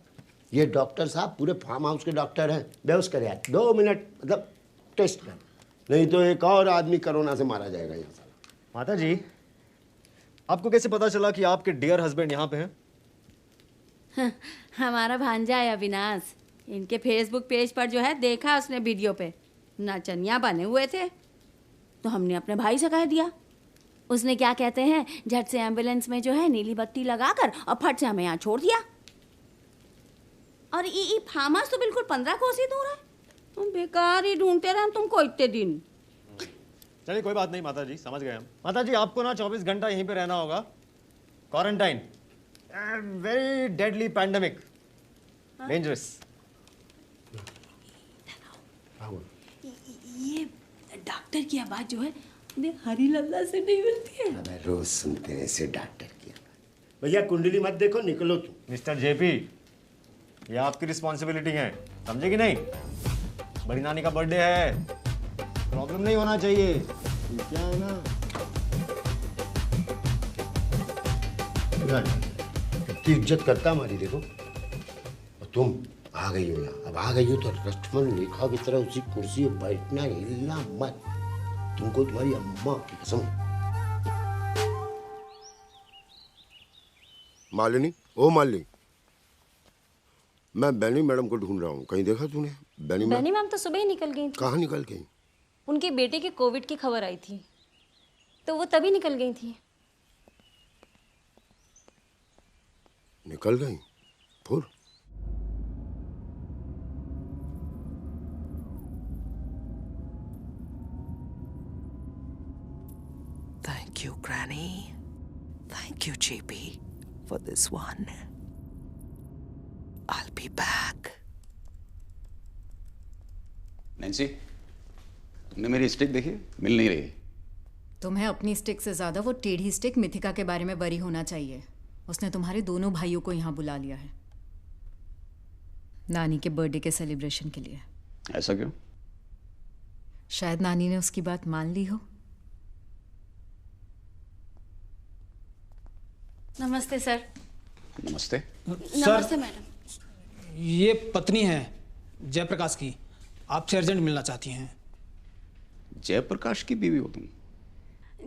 ये डॉक्टर साहब पूरे फार्म हाउस के डॉक्टर हैं। बेहोश कर यार, 2 मिनट मतलब टेस्ट कर, नहीं तो एक और आदमी कोरोना से मारा जाएगा यहाँ से। माता जी आपको कैसे पता चला कि आपके डियर हस्बैंड यहाँ पे हैं? हमारा भांजा है अविनाश, इनके फेसबुक पेज पर जो है देखा उसने वीडियो पे, नाचनिया बने हुए थे, तो हमने अपने भाई से कह दिया। उसने क्या कहते हैं, झट से एम्बुलेंस में जो है नीली बत्ती लगाकर और फट से हमें यहाँ छोड़ दिया। और ये फार्म हाउस तो बिल्कुल 15 कोसी दूर है, तुम बेकार ही ढूंढते रहे हम तुमको इतने दिन। चलिए कोई बात नहीं माता जी, समझ गए हम। माता जी आपको ना 24 घंटा यहीं पे रहना होगा, quarantine, very deadly pandemic, dangerous. ये डॉक्टर की आवाज जो है हरी लल्ला से नहीं मिलती है। अबे रोज सुनते हैं ऐसे डॉक्टर की आवाज। भैया कुंडली मत देखो, निकलो तुम। मिस्टर जेपी, ये आपकी रिस्पॉन्सिबिलिटी है, समझे कि नहीं? बड़ी नानी का बर्थडे है, प्रॉब्लम नहीं होना चाहिए। क्या है ना, कितनी इज्जत करता हमारी, देखो। और तुम आ गई हो यहाँ, अब आ गई हो तो लक्ष्मण रेखा की तरह उसी कुर्सी पर बैठना, हिलना मत। तुमको तुम्हारी अम्मा की कसम। मालिनी, ओ मालिनी, मैं बैनी मैडम को ढूंढ रहा हूँ, कहीं देखा तूने? बैनी मैम तो सुबह ही निकल गई थी। कहाँ निकल गई? उनके बेटे के कोविड की खबर आई थी, तो वो तभी निकल गई थी। निकल गई फिर? Thank you, Granny. Thank you, JP, for this one. I'll be back. Nancy, तुमने मेरी स्टिक देखी? मिल नहीं रही। तुम्हें अपनी स्टिक से ज्यादा वो टेढ़ी स्टिक मिथिका के बारे में वरी होना चाहिए। उसने तुम्हारे दोनों भाइयों को यहाँ बुला लिया है नानी के बर्थडे के सेलिब्रेशन के लिए। ऐसा क्यों? शायद नानी ने उसकी बात मान ली हो। नमस्ते सर। नमस्ते। नमस्ते मैडम। ये पत्नी है जयप्रकाश की, आपसे अर्जेंट मिलना चाहती हैं। जयप्रकाश की बीवी हो तुम?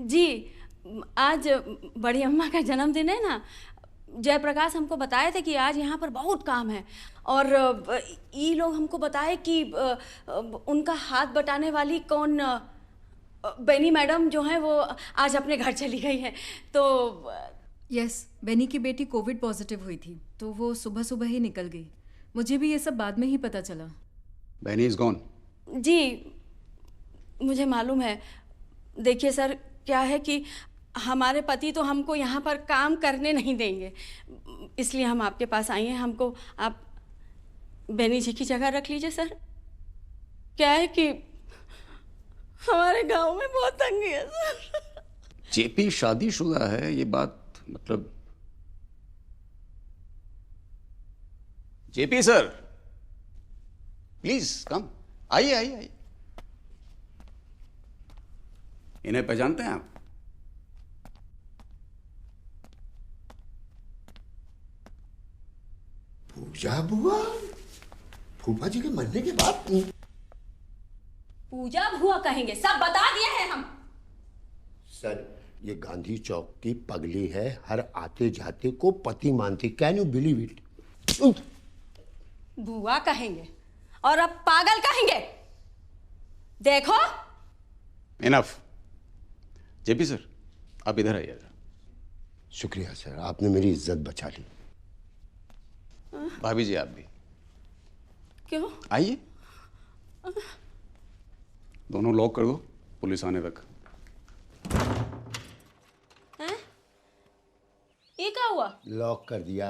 जी, आज बड़ी अम्मा का जन्मदिन है ना, जयप्रकाश हमको बताए थे कि आज यहाँ पर बहुत काम है, और ये लोग हमको बताए कि उनका हाथ बटाने वाली कौन बेनी मैडम जो है वो आज अपने घर चली गई है। तो यस, बेनी की बेटी कोविड पॉजिटिव हुई थी, तो वो सुबह सुबह ही निकल गई। मुझे भी ये सब बाद में ही पता चला। Beni is gone. जी मुझे मालूम है। देखिए सर, क्या है कि हमारे पति तो हमको यहाँ पर काम करने नहीं देंगे, इसलिए हम आपके पास आए हैं। हमको आप बेनी जी की जगह रख लीजिए सर। क्या है कि हमारे गांव में बहुत तंगी है सर। जेपी शादीशुदा है, ये बात मतलब। जेपी सर प्लीज कम, आइए आइए आइए। इन्हें पहचानते हैं आप? पूजा बुआ फूफा जी के मरने के बाद पूजा भुआ कहेंगे, सब बता दिए हैं हम। सर ये गांधी चौक की पगली है, हर आते जाते को पति मानती। Can you believe it? भुआ कहेंगे और अब पागल कहेंगे। देखो इनफ। जेपी सर आप इधर आइए। शुक्रिया सर, आपने मेरी इज्जत बचा ली। भाभी जी आप भी क्यों? आइए। दोनों लॉक कर दो पुलिस आने तक। हैं? ये क्या हुआ? लॉक कर दिया।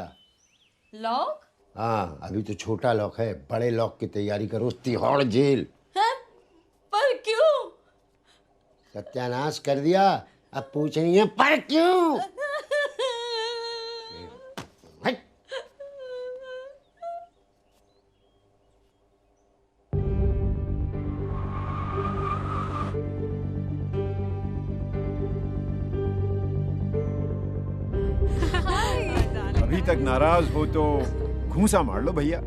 लॉक? हाँ अभी तो छोटा लॉक है, बड़े लॉक की तैयारी करो। तिहाड़ जेल। है? पर क्यों? सत्यानाश कर दिया, अब पूछ रही है पर क्यों? अभी तक नाराज हो तो घूंसा मार लो भैया।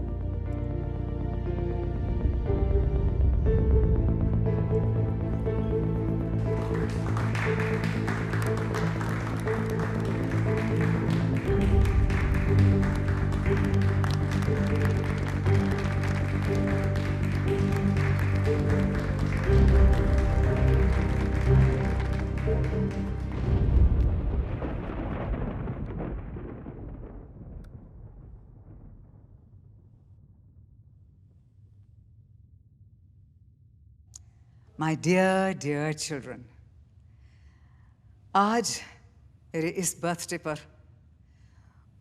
My dear, dear children, आज मेरे इस बर्थडे पर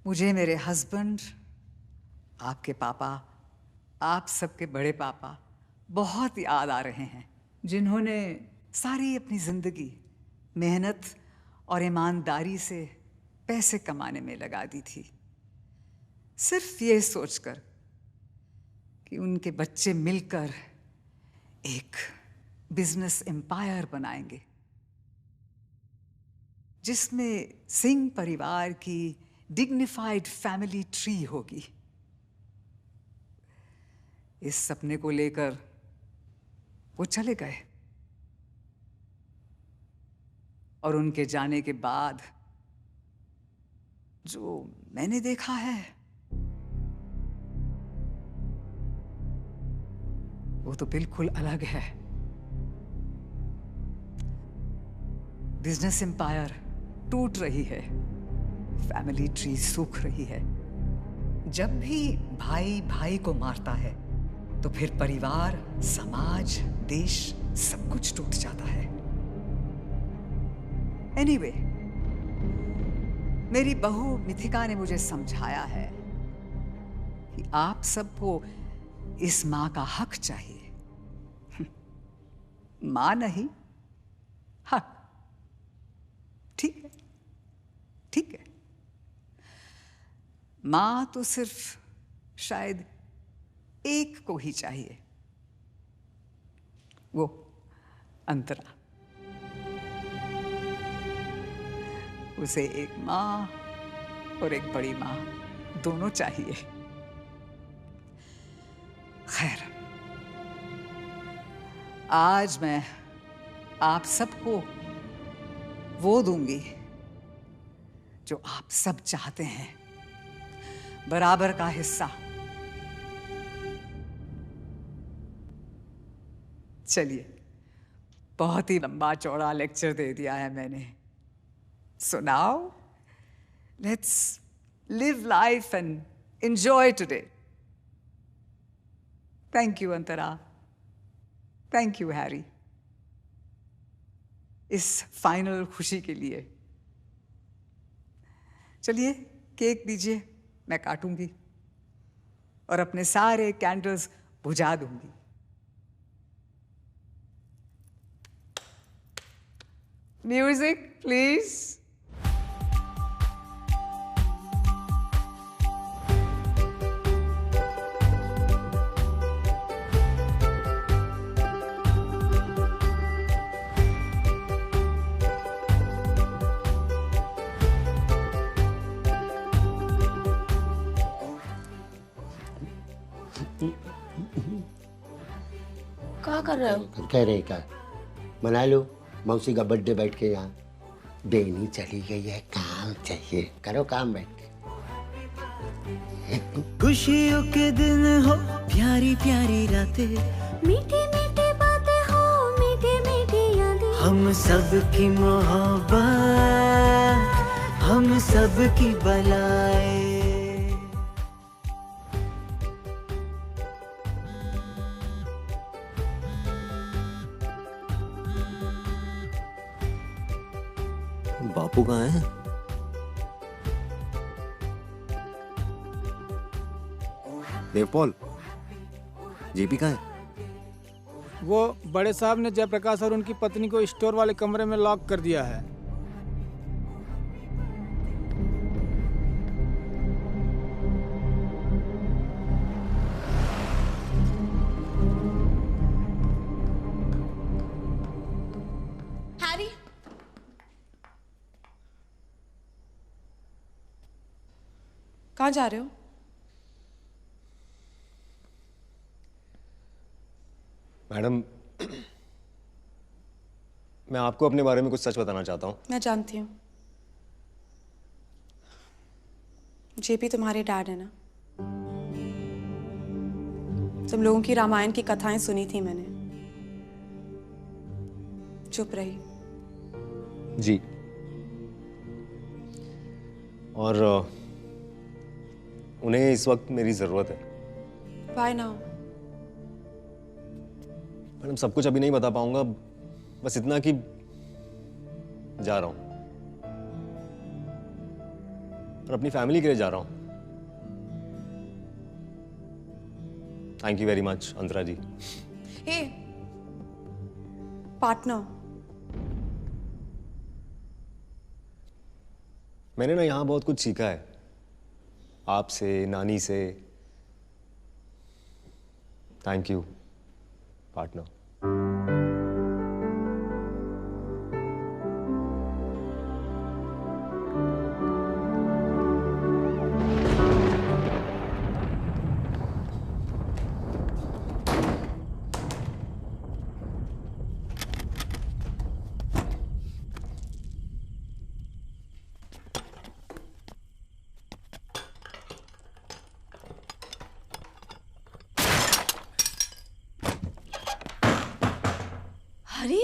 मुझे मेरे हस्बैंड, आपके पापा, आप सबके बड़े पापा बहुत याद आ रहे हैं, जिन्होंने सारी अपनी जिंदगी मेहनत और ईमानदारी से पैसे कमाने में लगा दी थी, सिर्फ ये सोचकर कि उनके बच्चे मिलकर एक बिजनेस एम्पायर बनाएंगे जिसमें सिंह परिवार की डिग्निफाइड फैमिली ट्री होगी। इस सपने को लेकर वो चले गए और उनके जाने के बाद जो मैंने देखा है वो तो बिल्कुल अलग है। बिजनेस एम्पायर टूट रही है, फैमिली ट्री सूख रही है। जब भी भाई भाई को मारता है तो फिर परिवार, समाज, देश सब कुछ टूट जाता है। एनीवे, मेरी बहू मिथिका ने मुझे समझाया है कि आप सबको इस मां का हक चाहिए। मां नहीं, हक। ठीक है, ठीक है। मां तो सिर्फ शायद एक को ही चाहिए, वो अंतरा। उसे एक मां और एक बड़ी मां दोनों चाहिए। खैर, आज मैं आप सबको वो दूंगी जो आप सब चाहते हैं, बराबर का हिस्सा। चलिए, बहुत ही लंबा चौड़ा लेक्चर दे दिया है मैंने। So now, let's live life and enjoy today. Thank you, Antara. Thank you, Harry. इस फाइनल खुशी के लिए। चलिए, केक दीजिए, मैं काटूंगी और अपने सारे कैंडल्स बुझा दूंगी। Music please. क्या कर रहे हो? कह रहे क्या? मना लो, मौसी का बर्थडे बैठ के यहाँ। बेनी चली गई है, काम चाहिए, करो काम बैठ के। खुशियों के दिन हो, प्यारी प्यारी रातें, मीठी मीठी बातें हो, मीठी मीठी यादें, हम सब की मोहब्बत, हम सब की बलाएं। बापू कहाँ है? देवपाल, जेपी कहाँ है? वो बड़े साहब ने जयप्रकाश और उनकी पत्नी को स्टोर वाले कमरे में लॉक कर दिया है। हैरी, कहाँ जा रहे हो? मैडम, मैं आपको अपने बारे में कुछ सच बताना चाहता हूँ। मैं जानती हूँ। जेपी तुम्हारे डैड है ना? तुम लोगों की रामायण की कथाएं सुनी थी मैंने, चुप रही। जी। और उन्हें इस वक्त मेरी जरूरत है। Why now? मैडम, सब कुछ अभी नहीं बता पाऊंगा, बस इतना कि जा रहा हूं और अपनी फैमिली के लिए जा रहा हूं। Thank you very much Antara ji. Hey partner, मैंने ना यहाँ बहुत कुछ सीखा है, आपसे, नानी से। Thank you partner. हरी,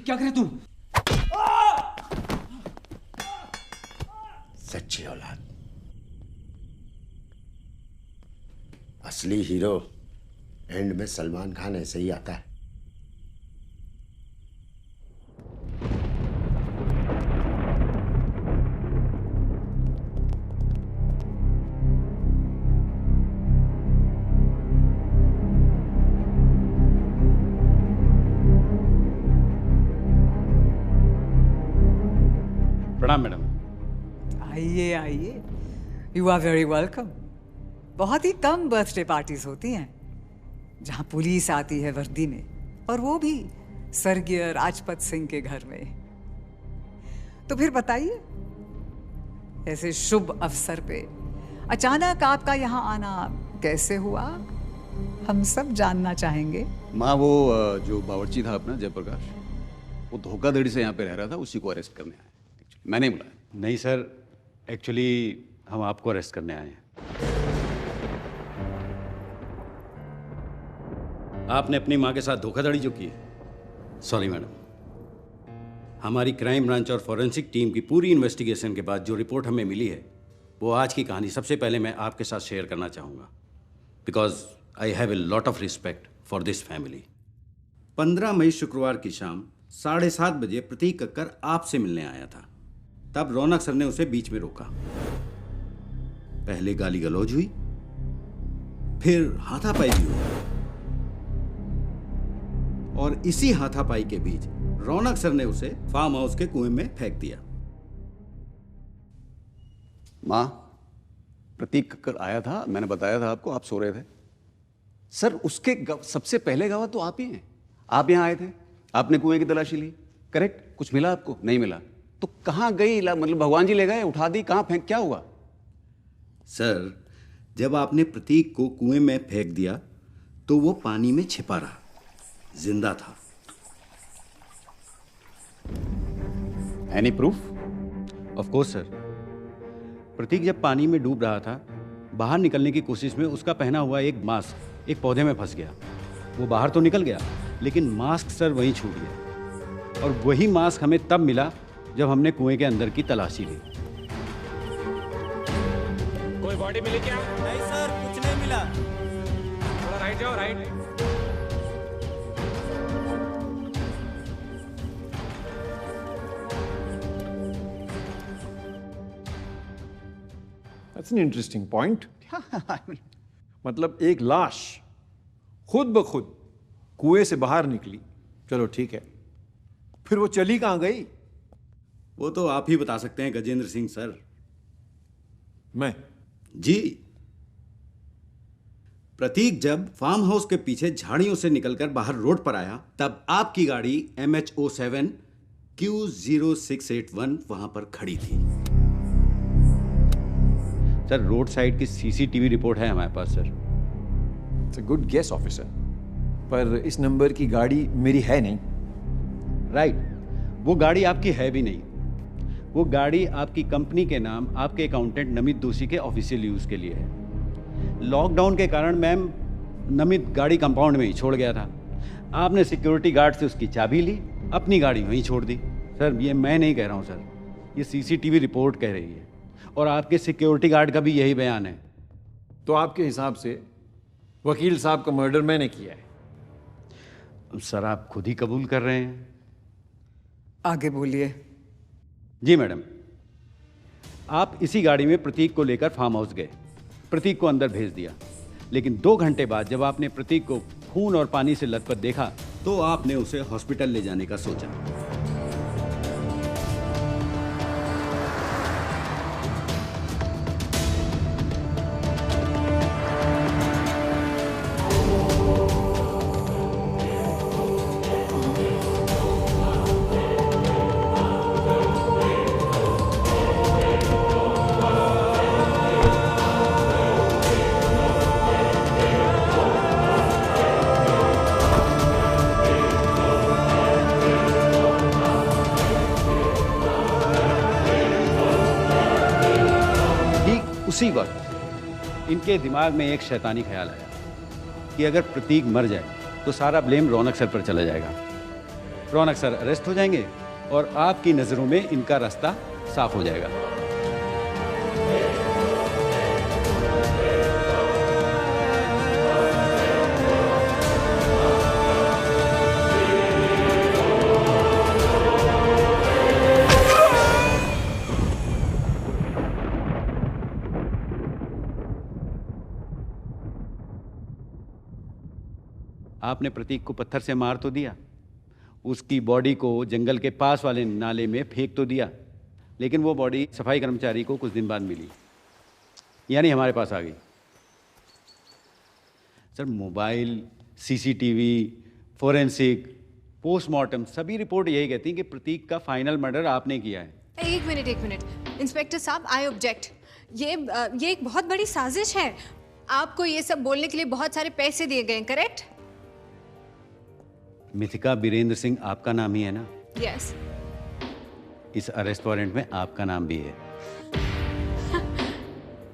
क्या करे तुम? सच्ची औलाद। असली हीरो एंड में सलमान खान ऐसे ही आता है। प्रणाम मैडम। आइए आइए, यू आर वेरी वेलकम। बहुत ही कम बर्थडे पार्टीज होती हैं जहां पुलिस आती है वर्दी में, और वो भी स्वर्गीय राजपत सिंह के घर में। तो फिर बताइए, ऐसे शुभ अवसर पे अचानक आपका यहाँ आना कैसे हुआ? हम सब जानना चाहेंगे। माँ, वो जो बावर्ची था अपना जयप्रकाश, वो धोखाधड़ी से यहाँ पे रह रहा था, उसी को अरेस्ट करने आया। मैंने बुलाया। नहीं सर, एक्चुअली हम आपको अरेस्ट करने आए हैं। आपने अपनी माँ के साथ धोखाधड़ी जो की है। सॉरी मैडम, हमारी क्राइम ब्रांच और फॉरेंसिक टीम की पूरी इन्वेस्टिगेशन के बाद जो रिपोर्ट हमें मिली है, वो आज की कहानी सबसे पहले मैं आपके साथ शेयर करना चाहूँगा, because I have a lot of respect for this family. 15 मई शुक्रवार की शाम 7:30 बजे प्रतीक कक्कर आपसे मिलने आया था। तब रौनक सर ने उसे बीच में रोका। पहले गाली गलौज हुई, फिर हाथापाई भी हुई, और इसी हाथापाई के बीच रौनक सर ने उसे फार्म हाउस के कुएं में फेंक दिया। माँ, प्रतीक कक्कर आया था, मैंने बताया था आपको, आप सो रहे थे। सर, उसके सबसे पहले गवाह तो आप ही हैं। आप यहाँ आए थे, आपने कुएं की तलाशी ली, करेक्ट? कुछ मिला आपको? नहीं मिला तो कहाँ गई? मतलब भगवान जी ले गए, उठा दी, कहाँ फेंक, क्या हुआ? सर, जब आपने प्रतीक को कुएं में फेंक दिया तो वो पानी में छिपा रहा, जिंदा था। Any proof? Of course sir. Prateek जब पानी में डूब रहा था, बाहर निकलने की कोशिश में उसका पहना हुआ एक मास्क एक पौधे में फंस गया। वो बाहर तो निकल गया, लेकिन मास्क सर वहीं छूट गया। और वही मास्क हमें तब मिला जब हमने कुएं के अंदर की तलाशी ली। कोई बॉडी मिली क्या? नहीं सर, कुछ नहीं मिला। थोड़ा राइट जाओ, right. That's an interesting point. मतलब एक लाश खुद ब खुद कुएं से बाहर निकली, चलो ठीक है, फिर वो चली कहां गई? वो तो आप ही बता सकते हैं गजेंद्र सिंह सर। मैं? जी। प्रतीक जब फार्म हाउस के पीछे झाड़ियों से निकलकर बाहर रोड पर आया, तब आपकी गाड़ी MH07 Q0681 वहां पर खड़ी थी। सर, रोड साइड की CCTV रिपोर्ट है हमारे पास sir. It's a good guess officer, पर इस नंबर की गाड़ी मेरी है नहीं। राइट, वो गाड़ी आपकी है भी नहीं। वो गाड़ी आपकी कंपनी के नाम आपके अकाउंटेंट नमित दोषी के ऑफिशियल यूज के लिए है। लॉकडाउन के कारण मैम नमित गाड़ी कंपाउंड में ही छोड़ गया था। आपने सिक्योरिटी गार्ड से उसकी चाबी ली, अपनी गाड़ी वहीं छोड़ दी। सर, ये मैं नहीं कह रहा हूँ सर, ये CCTV रिपोर्ट कह रही है, और आपके सिक्योरिटी गार्ड का भी यही बयान है। तो आपके हिसाब से वकील साहब का मर्डर मैंने किया है? सर, आप खुद ही कबूल कर रहे हैं। आगे बोलिए। जी मैडम, आप इसी गाड़ी में प्रतीक को लेकर फार्म हाउस गए, प्रतीक को अंदर भेज दिया, लेकिन 2 घंटे बाद जब आपने प्रतीक को खून और पानी से लथपथ देखा तो आपने उसे हॉस्पिटल ले जाने का सोचा। उसी वक्त इनके दिमाग में एक शैतानी ख्याल आया कि अगर प्रतीक मर जाए तो सारा ब्लेम रौनक सर पर चला जाएगा। रौनक सर अरेस्ट हो जाएंगे और आपकी नज़रों में इनका रास्ता साफ हो जाएगा। आपने प्रतीक को पत्थर से मार तो दिया, उसकी बॉडी को जंगल के पास वाले नाले में फेंक तो दिया, लेकिन वो बॉडी सफाई कर्मचारी को कुछ दिन बाद मिली, यानी हमारे पास आ गई। Sir, mobile, CCTV, forensic, postmortem सभी रिपोर्ट यही कहती हैं कि प्रतीक का फाइनल मर्डर आपने किया है। एक मिनट इंस्पेक्टर साहब, आई ऑब्जेक्ट। ये एक बहुत बड़ी साजिश है। आपको ये सब बोलने के लिए बहुत सारे पैसे दिए गए, करेक्ट? मिथिका बीरेंद्र सिंह आपका नाम ही है ना? यस। इस अरेस्ट वारंट में आपका नाम भी है।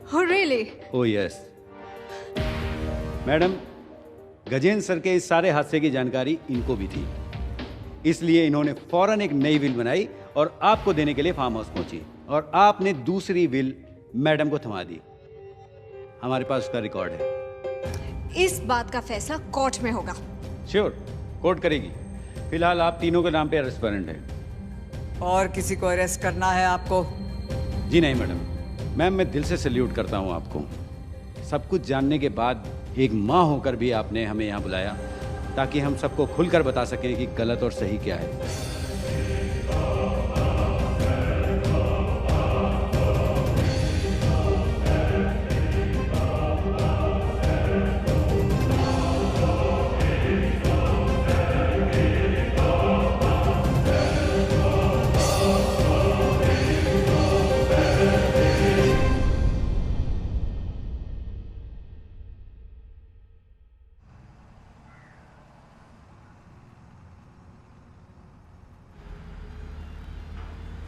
Oh, really? Oh yes. Madam, Gajendra sir के इस सारे हादसे की जानकारी इनको भी थी, इसलिए इन्होंने फौरन एक नई विल बनाई और आपको देने के लिए फार्म हाउस पहुंची, और आपने दूसरी विल मैडम को थमा दी। हमारे पास उसका रिकॉर्ड है। इस बात का फैसला कोर्ट में होगा। श्योर, कोर्ट करेगी। फिलहाल आप तीनों के नाम पे अरेस्ट वारंट है। और किसी को अरेस्ट करना है आपको? जी नहीं मैडम। मैम, मैं दिल से सैल्यूट करता हूँ आपको। सब कुछ जानने के बाद एक माँ होकर भी आपने हमें यहाँ बुलाया ताकि हम सबको खुलकर बता सकें कि गलत और सही क्या है।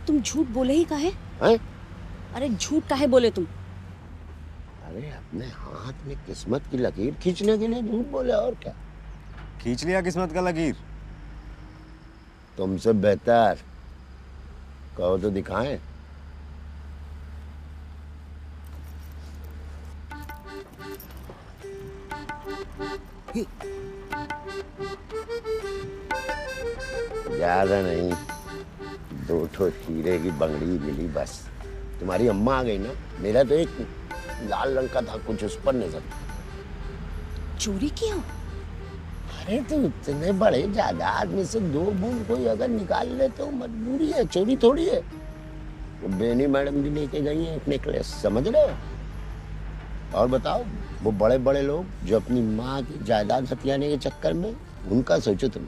तुम झूठ बोले ही काहे? हैं? अरे झूठ काहे बोले तुम? अरे अपने हाथ में किस्मत की लकीर खींचने के लिए झूठ बोले, और क्या? खींच लिया किस्मत का लकीर। तुमसे बेहतर कहो तो दिखाएं। ज्यादा नहीं, 2 ठो हीरे की बंगड़ी मिली बस। तुम्हारी अम्मा आ गई ना, मेरा तो एक लाल रंग का था, कुछ उस पर नजर। चोरी किया? अरे तो इतने बड़े जायदाद में से 2 बूंद कोई अगर निकाल ले तो मजबूरी है, चोरी थोड़ी है। वो बेनी मैडम भी लेके गई है एक नेकलेस, समझ रहे हो? और बताओ, वो बड़े बड़े लोग जो अपनी माँ की जायदाद हथियाने के चक्कर में, उनका सोचो तुम।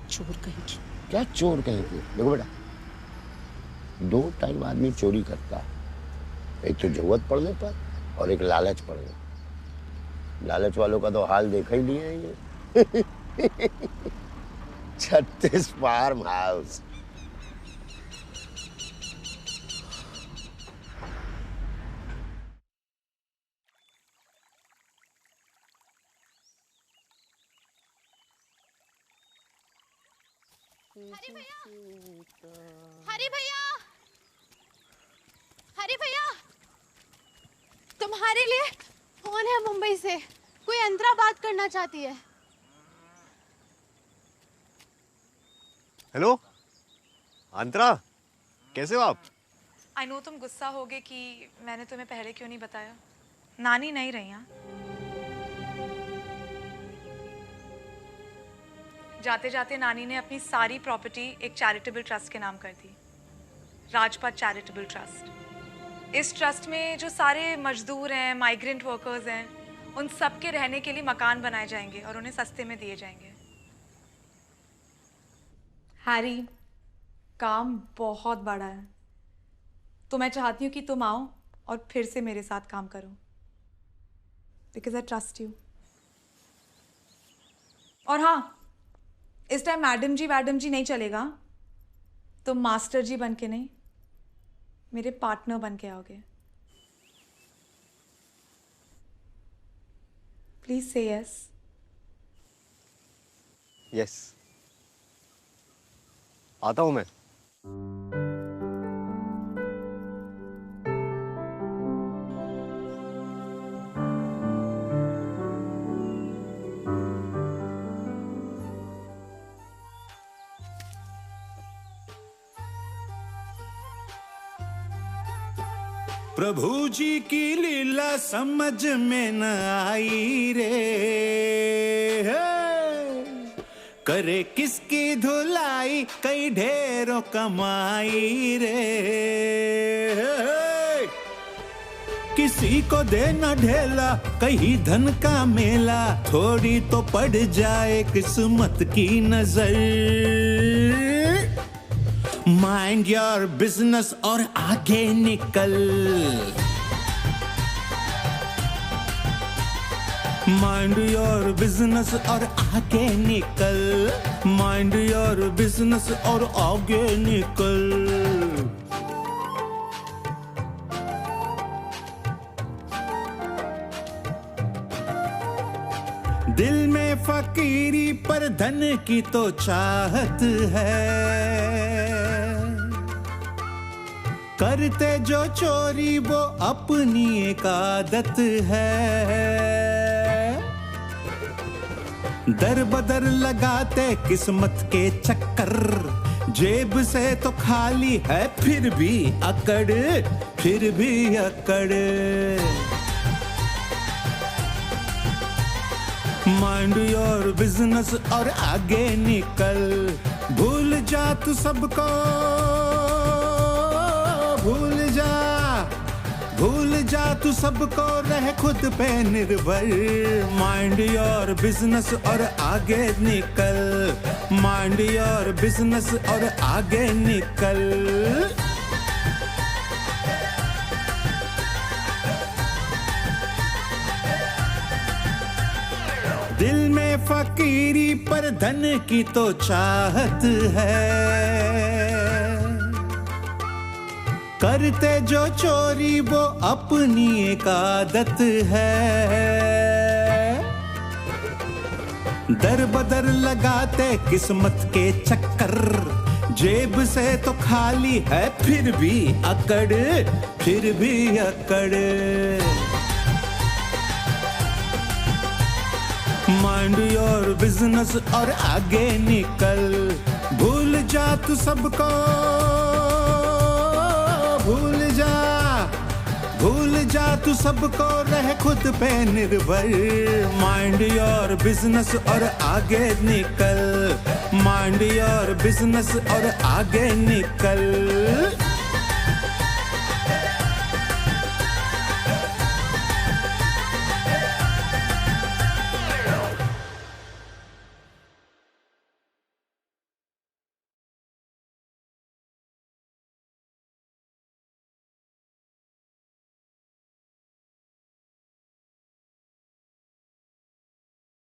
चोर कहीं की। क्या चोर कहीं की? देखो बेटा, 2 टाइप आदमी चोरी करता है, एक तो जरूरत पड़ने पर और एक लालच पड़ने। लालच वालों का तो हाल देखा ही नहीं है ये। 36 फार्म हाउस। हरी भैया, हरी भैया, हरी भैया, तुम्हारे लिए फोन है मुंबई से। कोई अंतरा बात करना चाहती है। हेलो अंतरा, कैसे हो आप? आई नो तुम गुस्सा होगे कि मैंने तुम्हें पहले क्यों नहीं बताया। नानी नहीं रही यहाँ। जाते जाते नानी ने अपनी सारी प्रॉपर्टी एक चैरिटेबल ट्रस्ट के नाम कर दी, राजपथ चैरिटेबल ट्रस्ट। इस ट्रस्ट में जो सारे मजदूर हैं, माइग्रेंट वर्कर्स हैं, उन सब के रहने के लिए मकान बनाए जाएंगे और उन्हें सस्ते में दिए जाएंगे। हैरी, काम बहुत बड़ा है, तो मैं चाहती हूँ कि तुम आओ और फिर से मेरे साथ काम करो, बिकॉज आई ट्रस्ट यू। और हाँ, इस टाइम मैडम जी नहीं चलेगा। तुम मास्टर जी बन के नहीं, मेरे पार्टनर बन के आओगे। प्लीज से यस। यस, आता हूं मैं। प्रभु जी की लीला समझ में न आई रे, करे किसकी धुलाई कई ढेरों कमाई रे। किसी को देना ढेला कहीं धन का मेला, थोड़ी तो पड़ जाए किस्मत की नजर। माइंड योर बिजनेस और आगे निकल। माइंड योर बिजनेस और आगे निकल। माइंड योर बिजनेस और आगे निकल। दिल में फकीरी पर धन की तो चाहत है, करते जो चोरी वो अपनी एक आदत है। दर बदर लगाते किस्मत के चक्कर, जेब से तो खाली है फिर भी अकड़, फिर भी अकड़। माइंड योर बिजनेस और आगे निकल। भूल जा तू सबको, भूल जा तू सबको, रह खुद पे निर्भर। माइंड योर बिजनेस और आगे निकल। माइंड योर बिजनेस और आगे निकल। दिल में फकीरी पर धन की तो चाहत है, करते जो चोरी वो अपनी एक आदत है। दर बदर लगाते किस्मत के चक्कर, जेब से तो खाली है फिर भी अकड़। माइंड योर बिजनेस और आगे निकल। भूल जा तू सबको, भूल जा तू सबको, रह खुद पे निर्भर। माइंड योर बिजनेस और आगे निकल। माइंड योर बिजनेस और आगे निकल।